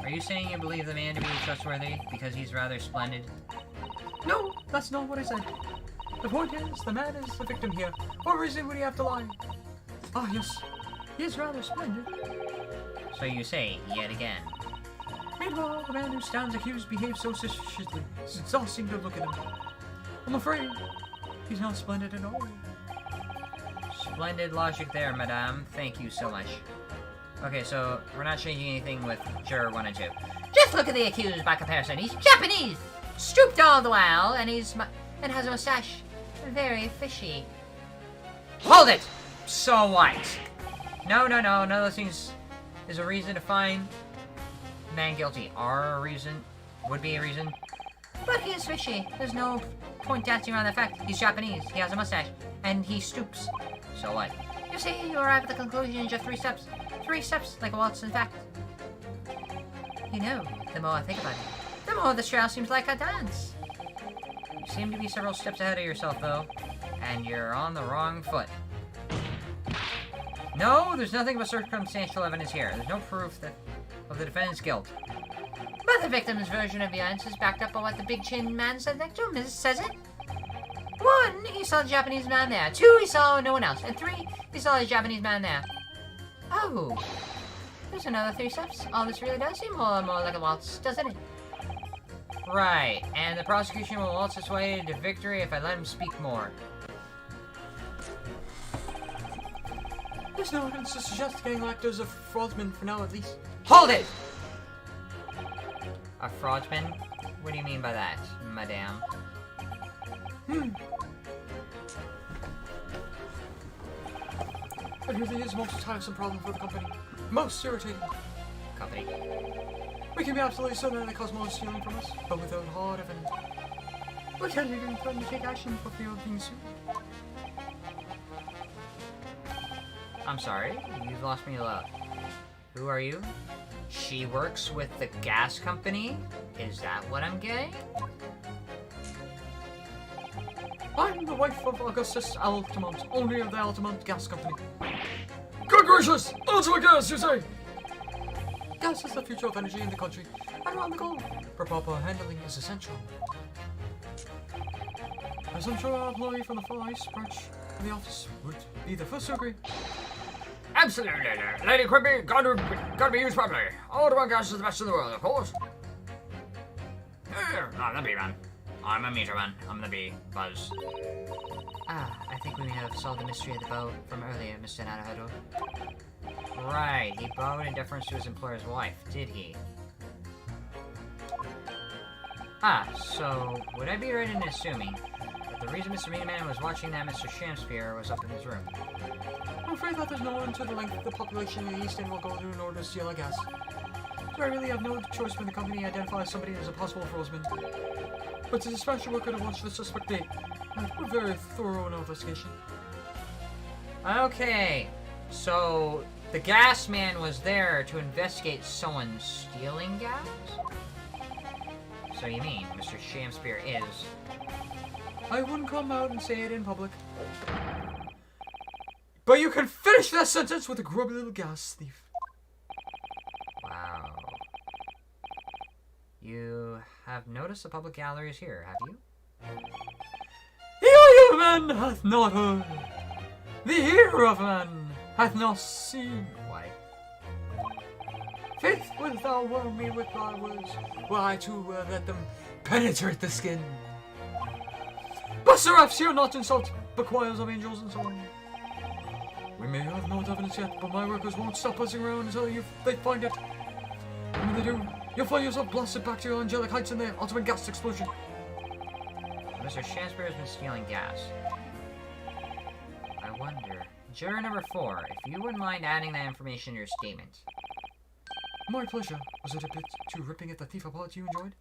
Are you saying you believe the man to be trustworthy because he's rather splendid? No, that's not what I said. The point is, the man is the victim here. What reason would he have to lie? Ah, yes. He is rather splendid. So you say, yet again. Meanwhile, the man who stands accused behaves so suspiciously. It's exhausting to look at him. I'm afraid he's not splendid at all. Splendid logic there, madame. Thank you so much. Okay, so we're not changing anything with juror 1 and 2. Just look at the accused by comparison. He's Japanese, stooped all the while, and and has a mustache. Very fishy. Hold it! So what? No. None of those things is a reason to find man guilty. Would be a reason. But he is fishy. There's no point dancing around the fact. He's Japanese. He has a mustache, and he stoops. So what? You see, you arrive at the conclusion in just 3 steps. 3 steps, like a waltz, in fact. You know, the more I think about it, the more this trial seems like a dance. You seem to be several steps ahead of yourself, though, and you're on the wrong foot. No, there's nothing but circumstantial evidence here. There's no proof of the defendant's guilt. But the victim's version of events is backed up by what the big chin man said next to him. Says it. 1, he saw the Japanese man there. 2, he saw no one else. And 3, he saw the Japanese man there. Oh, there's another 3 steps. All this really does seem more and more like a waltz, doesn't it? Right, and the prosecution will waltz its way to victory if I let him speak more. There's no evidence to suggest getting actors a fraudsman for now, at least. Hold it! A fraudsman? What do you mean by that, madame? It really is most tiresome problem for the company. Most irritating. Company. We can be absolutely certain that the Cosmo is stealing from us, but without hard evidence. We can't even threaten to take action for fear of being sued. I'm sorry, you've lost me a lot. Who are you? She works with the gas company? Is that what I'm getting? I'm the wife of Augustus Altamont, owner of the Altamont Gas Company. Good gracious! Ultimate gas, you say? Gas is the future of energy in the country and around the globe, for proper handling is essential. As I'm sure our employee from the Far East branch of the office would be the first to agree. Absolutely, Lady Quimby, gotta be used properly. Altamont gas is the best in the world, of course. I'm the bee man. I'm a meter man. I'm the bee. Buzz. Ah, I think we may have solved the mystery of the boat from earlier, Mr. Naruhodo. Right, he bowed in deference to his employer's wife, did he? Ah, so would I be right in assuming that the reason Mr. Meatyman was watching that Mr. Shamspear was up in his room? I'm afraid that there's no one to the length of the population in the East End will go through in order to steal our gas. So I really have no choice when the company identifies somebody as a possible frostman. But the dispatcher worker to watch the suspect date. A very thorough investigation. Okay, so the gas man was there to investigate someone stealing gas? So you mean Mr. Shamspear is... I wouldn't come out and say it in public. But you can finish that sentence with a grubby little gas thief. Wow. You have noticed the public gallery is here, have you? The eye of man hath not heard. The ear of man hath not seen. Why? Faith, wilt thou warm me with thy words, while I too will let them penetrate the skin. But seraphs hear not insult, but choirs of angels and so on. We may have no evidence yet, but my workers won't stop buzzing around until they find it. And when they do, you'll find yourself blasted back to your angelic heights in the ultimate gas explosion. Mr. Shamspear has been stealing gas. I wonder... Juror number 4, if you wouldn't mind adding that information to your statement. My pleasure. Was it a bit too ripping at the thief apart you enjoyed?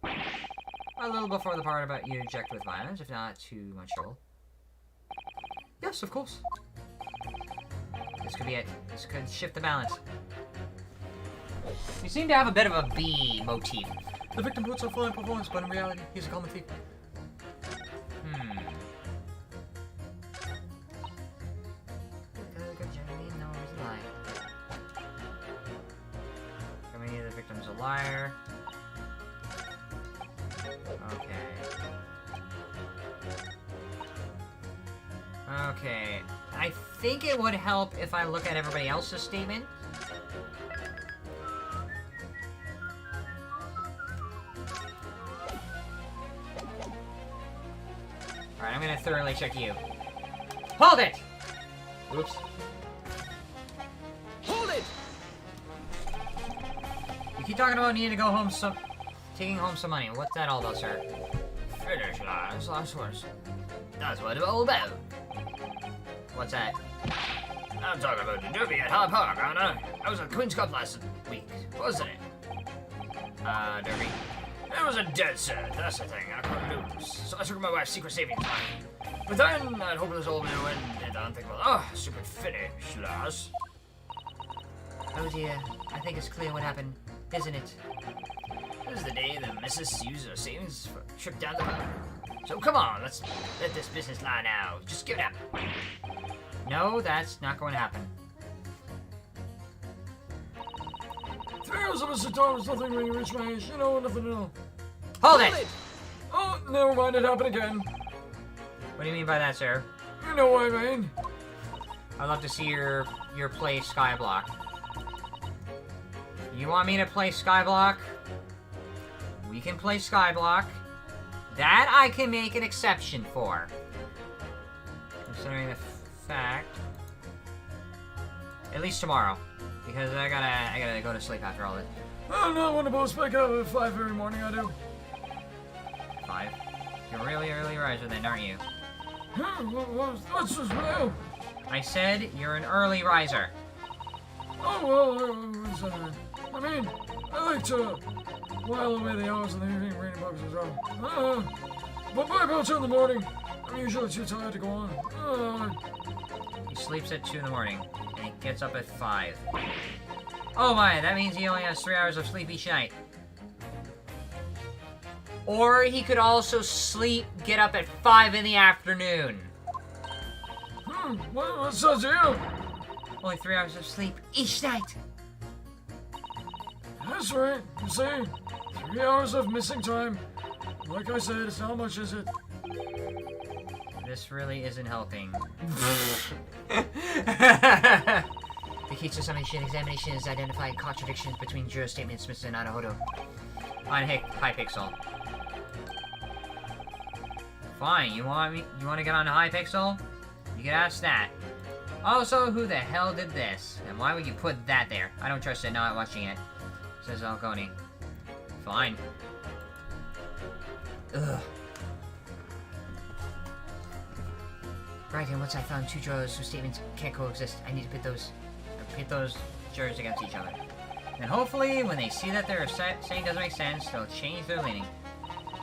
A little before the part about you eject with violence, if not too much trouble. Yes, of course. This could be it. This could shift the balance. You seem to have a bit of a bee motif. The victim puts on fine performance, but in reality, he's a common thief. The victim's a liar. Okay. Okay. I think it would help if I look at everybody else's statement. Alright, I'm gonna thoroughly check you. Hold it! Oops. Hold it! You keep talking about needing to go home taking home some money. What's that all about, sir? Finish last words. That's what it's all about. What's that? I'm talking about the Derby at Hyde Park, aren't I? I was at Queen's Cup last week, wasn't it? Derby. It was a dead set, that's the thing, I couldn't lose. So I took my wife's secret savings money. But then, that hopeless old man went and I think, well, oh, stupid finish, lass. Oh dear, I think it's clear what happened, isn't it? This is the day the missus used her savings for a trip down the road. So come on, let's let this business lie now. Just give it up. No, that's not going to happen. There's Mr. Thomas, nothing when you reach my age. You know, nothing to know. Hold it! Oh, never mind, it happened again. What do you mean by that, sir? You know what I mean. I'd love to see your play Skyblock. You want me to play Skyblock? We can play Skyblock. That I can make an exception for. Considering the fact... At least tomorrow. Because I gotta go to sleep after all this. I'm not one to boast back up at 5 every morning, I do. 5? You're a really early riser then, aren't you? What's this now? I said you're an early riser. Oh, well, I mean, I like to while away the hours in the evening reading books as well. But by about 2 in the morning, I'm usually too tired to go on. He sleeps at 2 in the morning, and he gets up at 5. Oh my, that means he only has 3 hours of sleep each night. Or he could also get up at 5 in the afternoon. What says you? Only 3 hours of sleep each night. That's right. You see, 3 hours of missing time. Like I said, it's not much, is it? This really isn't helping. The Dissemination Examination has identified contradictions between Juro statements Mr. Naruhodo on Hypixel. Fine, you want to get on Hypixel? You can ask that. Also, who the hell did this? And why would you put that there? I don't trust it, not watching it. Says Algoni. Fine. Ugh. Right, and once I found 2 jurors whose statements can't coexist, I need to pit those jurors against each other. And hopefully, when they see that their saying doesn't make sense, they'll change their leaning.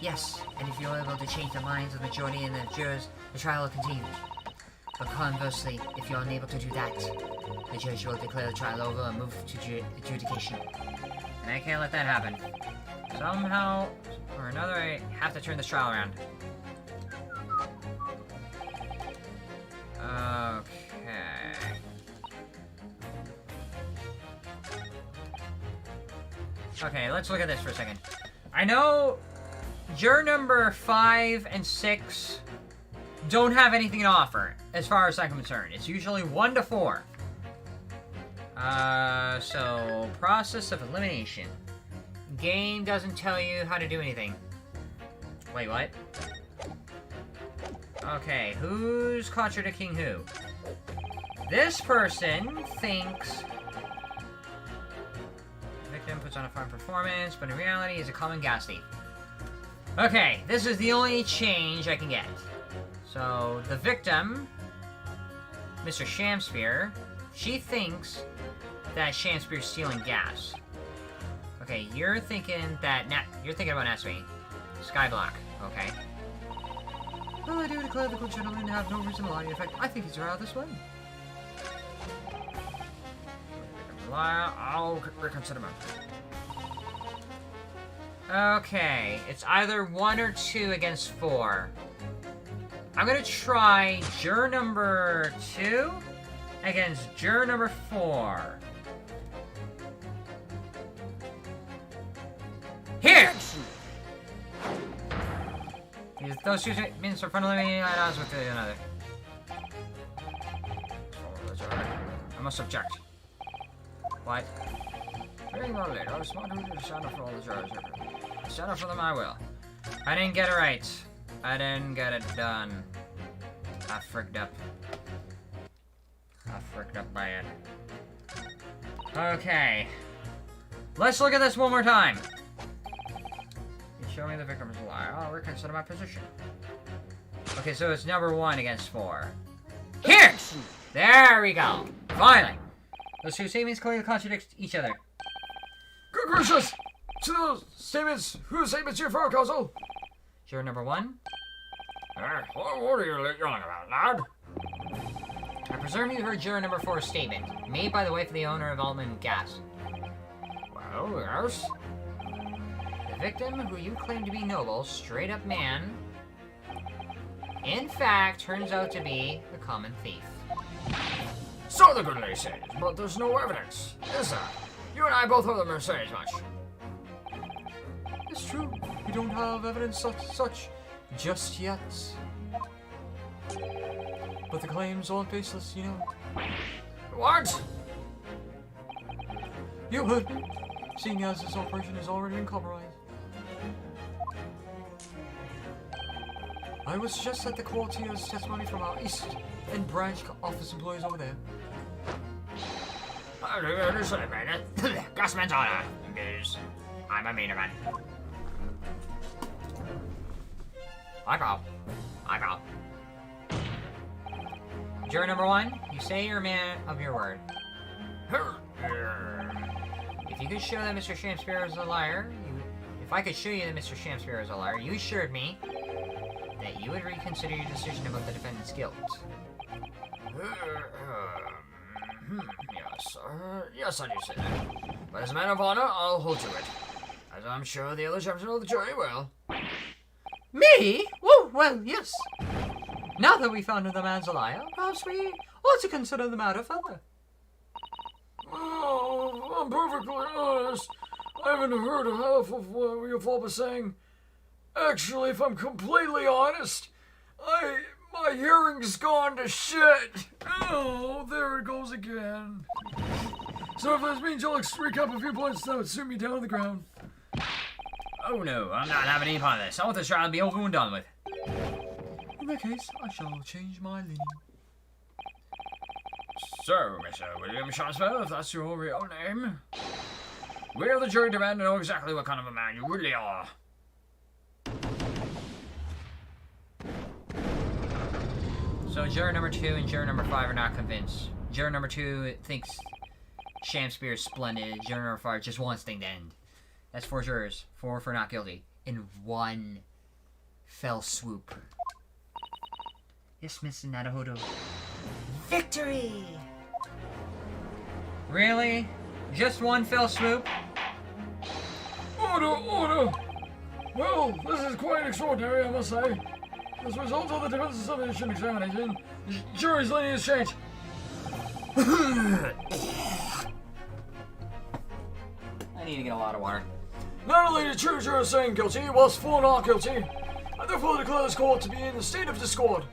Yes, and if you're able to change the minds of the majority and the jurors, the trial will continue. But conversely, if you're unable to do that, the judge will declare the trial over and move to adjudication. And I can't let that happen. Somehow or another, I have to turn this trial around. Okay. Okay, let's look at this for a second. I know juror number 5 and 6 don't have anything to offer, as far as I'm concerned. It's usually 1 to 4. So, process of elimination. Game doesn't tell you how to do anything. Wait, what? Okay, who's contradicting who? This person thinks the victim puts on a fine performance, but in reality is a common gas thief. Okay, this is the only change I can get. So, the victim, Mr. Shamspear, she thinks that Shamspear's stealing gas. Okay, you're thinking about Nasri. Skyblock, okay. Well, I do declare the good gentleman to have no reason to lie. In fact, I think he's around this way. Liar, I'll reconsider him. Okay, it's either 1 or 2 against 4. I'm gonna try juror number 2 against juror number 4. Here! Those 2 statements are fundamentally at odds with one another. I must object. What? Very well, lady. I was smart to stand up for all the jurors. Stand up for them, I will. I didn't get it right. I didn't get it done. I fricked up. I fricked up by it. Okay. Let's look at this one more time. You show me the victim is a liar. I'll reconsider my position. Okay, so it's number 1 against 4. Here! There we go. Finally. Those 2 statements clearly contradict each other. Good gracious! To those statements, whose statements you for, Counsel? Juror number 1. What are you yelling about, lad? I presume you heard juror number 4's statement, made by the wife of the owner of Altman Gas. Well, yes. The victim, who you claim to be noble, straight up man, in fact, turns out to be a common thief. So the good lady says, but there's no evidence, is there? You and I both heard them say as much. It's true. We don't have evidence of such just yet. But the claims aren't baseless, you know. What? You heard me. Seeing as this operation has already been compromised. I would suggest that the court hears testimony from our East End branch office employees over there. Gusman's honor is I'm a meanerman. I go. Juror number 1, you say you're a man of your word. If you could show that Mr. Shakespeare is a liar, if I could show you that Mr. Shakespeare is a liar, you assured me that you would reconsider your decision about the defendant's guilt. Yes, I do say that. But as a man of honor, I'll hold to it. As I'm sure the other gentlemen of the jury will. Me? Oh, well, yes. Now that we found the man's a liar, perhaps we ought to consider the matter further. Oh, I'm perfectly honest. I haven't heard half of what your father was saying. Actually, if I'm completely honest, my hearing's gone to shit. Oh, there it goes again. So if this means you'll recap a few points, that would suit me down on the ground. Oh no, I'm not having any part of this. I want this trial to be over and done with. In that case, I shall change my leaning. So, Mr. William Shakespeare, if that's your real name, we of the jury demand to know exactly what kind of a man you really are. So juror number 2 and juror number 5 are not convinced. Juror number 2 thinks Shakespeare is splendid. Juror number 5 just wants things to end. That's 4 jurors. 4 for not guilty. In one fell swoop. Yes, Mr. Nadahodo. Victory! Really? Just one fell swoop? Order! Well, this is quite extraordinary, I must say. As a result of the defense dissemination examination, the jury's leaning has changed. I need to get a lot of water. Not only did two jurors saying guilty, whilst 4 not guilty, I therefore declare this court to be in a state of discord.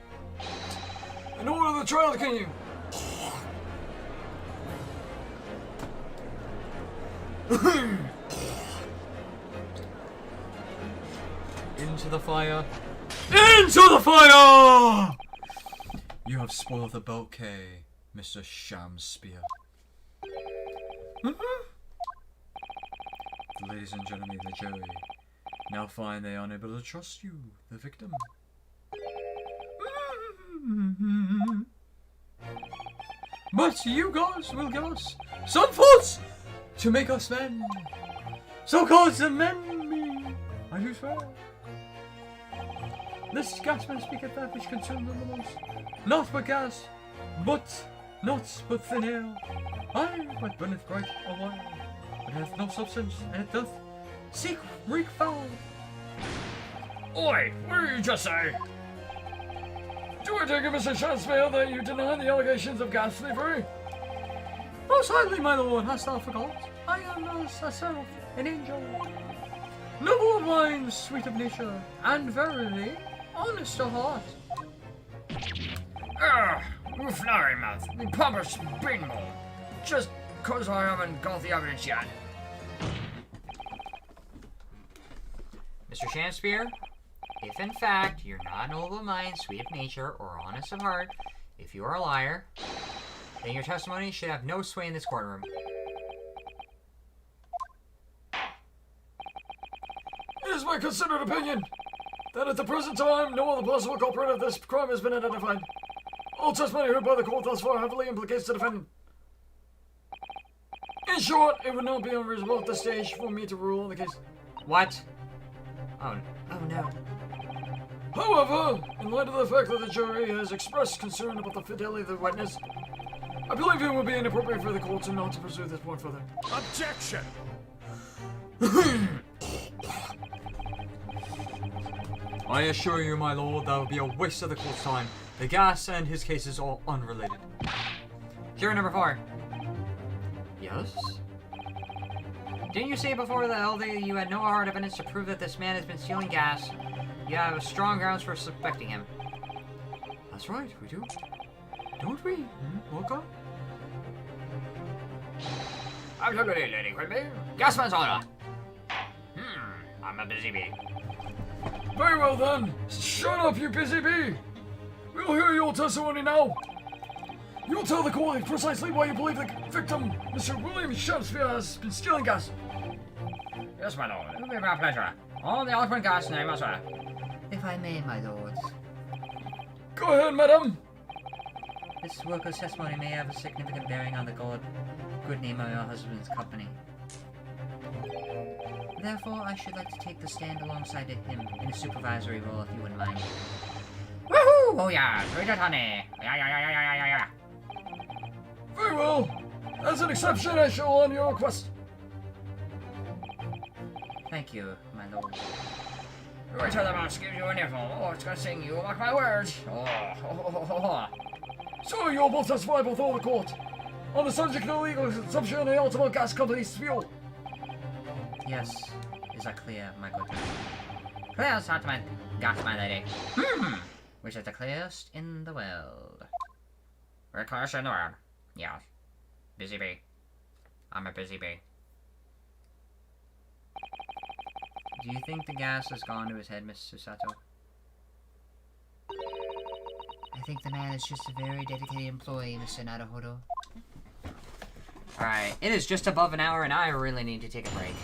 In order the trial to continue. Into the fire. Into the fire! You have spoiled the bouquet, Mr. Shakespeare. The ladies and gentlemen of the jury now find they are unable to trust you, the victim. But you guys will give us some thoughts to make us men. So called amend me, I do swear. This Scotsman speaketh that which consumed them the most. Not but gas, but not but thin air. Aye, but burneth bright a while. It hath no substance, and it doth seek reek foul. Oi, what did you just say? Do I take it, Mr. Shakespeare, that you deny the allegations of gas slavery? Most highly, my lord, hast thou forgot? I am as myself an angel. Noble of mind, sweet of nature, and verily, honest of heart. You flowery mouth, the pompous bingle. Just cause I haven't got the evidence yet. Mr. Shakespeare, if in fact you're not noble of mind, sweet of nature, or honest of heart, if you are a liar, then your testimony should have no sway in this courtroom. It is my considered opinion that at the present time, no other possible culprit of this crime has been identified. All testimony heard by the court thus far heavily implicates the defendant. In short, it would not be unreasonable at this stage for me to rule on the case. What? Oh no. However, in light of the fact that the jury has expressed concern about the fidelity of the witness, I believe it would be inappropriate for the court not to pursue this point further. Objection! I assure you, my lord, that would be a waste of the court's time. The gas and his cases are unrelated. Juror number 4. Yes? Didn't you say before that although you had no hard evidence to prove that this man has been stealing gas, you have strong grounds for suspecting him? That's right, we do. Don't we? Walker? Absolutely, Lady Quimby. Gasman's honor. I'm a busy bee. Very well then. Shut up, you busy bee. We'll hear your testimony now. You'll tell the court precisely why you believe the victim, Mr. William Shakespeare, has been stealing gas. Yes, my lord. It will be my pleasure. On the eloquent gas name, I swear. If I may, my lords. Go ahead, madam. This worker's testimony may have a significant bearing on the good name of your husband's company. Therefore, I should like to take the stand alongside him in a supervisory role, if you wouldn't mind. Woohoo! Oh yeah, great honey. Yeah. Very well. As an exception, I shall honor your request. Thank you, my lord. Wait till the mouse gives you an earful. Oh, it's gonna sing you, mark my words. So you'll both testify before the court on the subject of illegal consumption of the ultimate gas company's fuel. Yes, is that clear, my good man? Clear as my gas, my lady. Which is the clearest in the world. We're clearest in the world. Yeah. Busy bee. I'm a busy bee. Do you think the gas has gone to his head, Mr. Sato? I think the man is just a very dedicated employee, Mr. Naruhodo. Alright, it is just above an hour and I really need to take a break.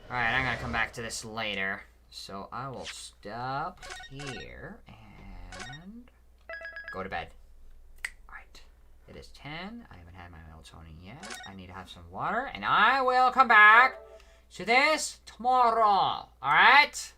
Alright, I'm gonna come back to this later. So I will stop here and go to bed. Alright, it is 10. I haven't had my melatonin yet. I need to have some water and I will come back to this tomorrow. Alright?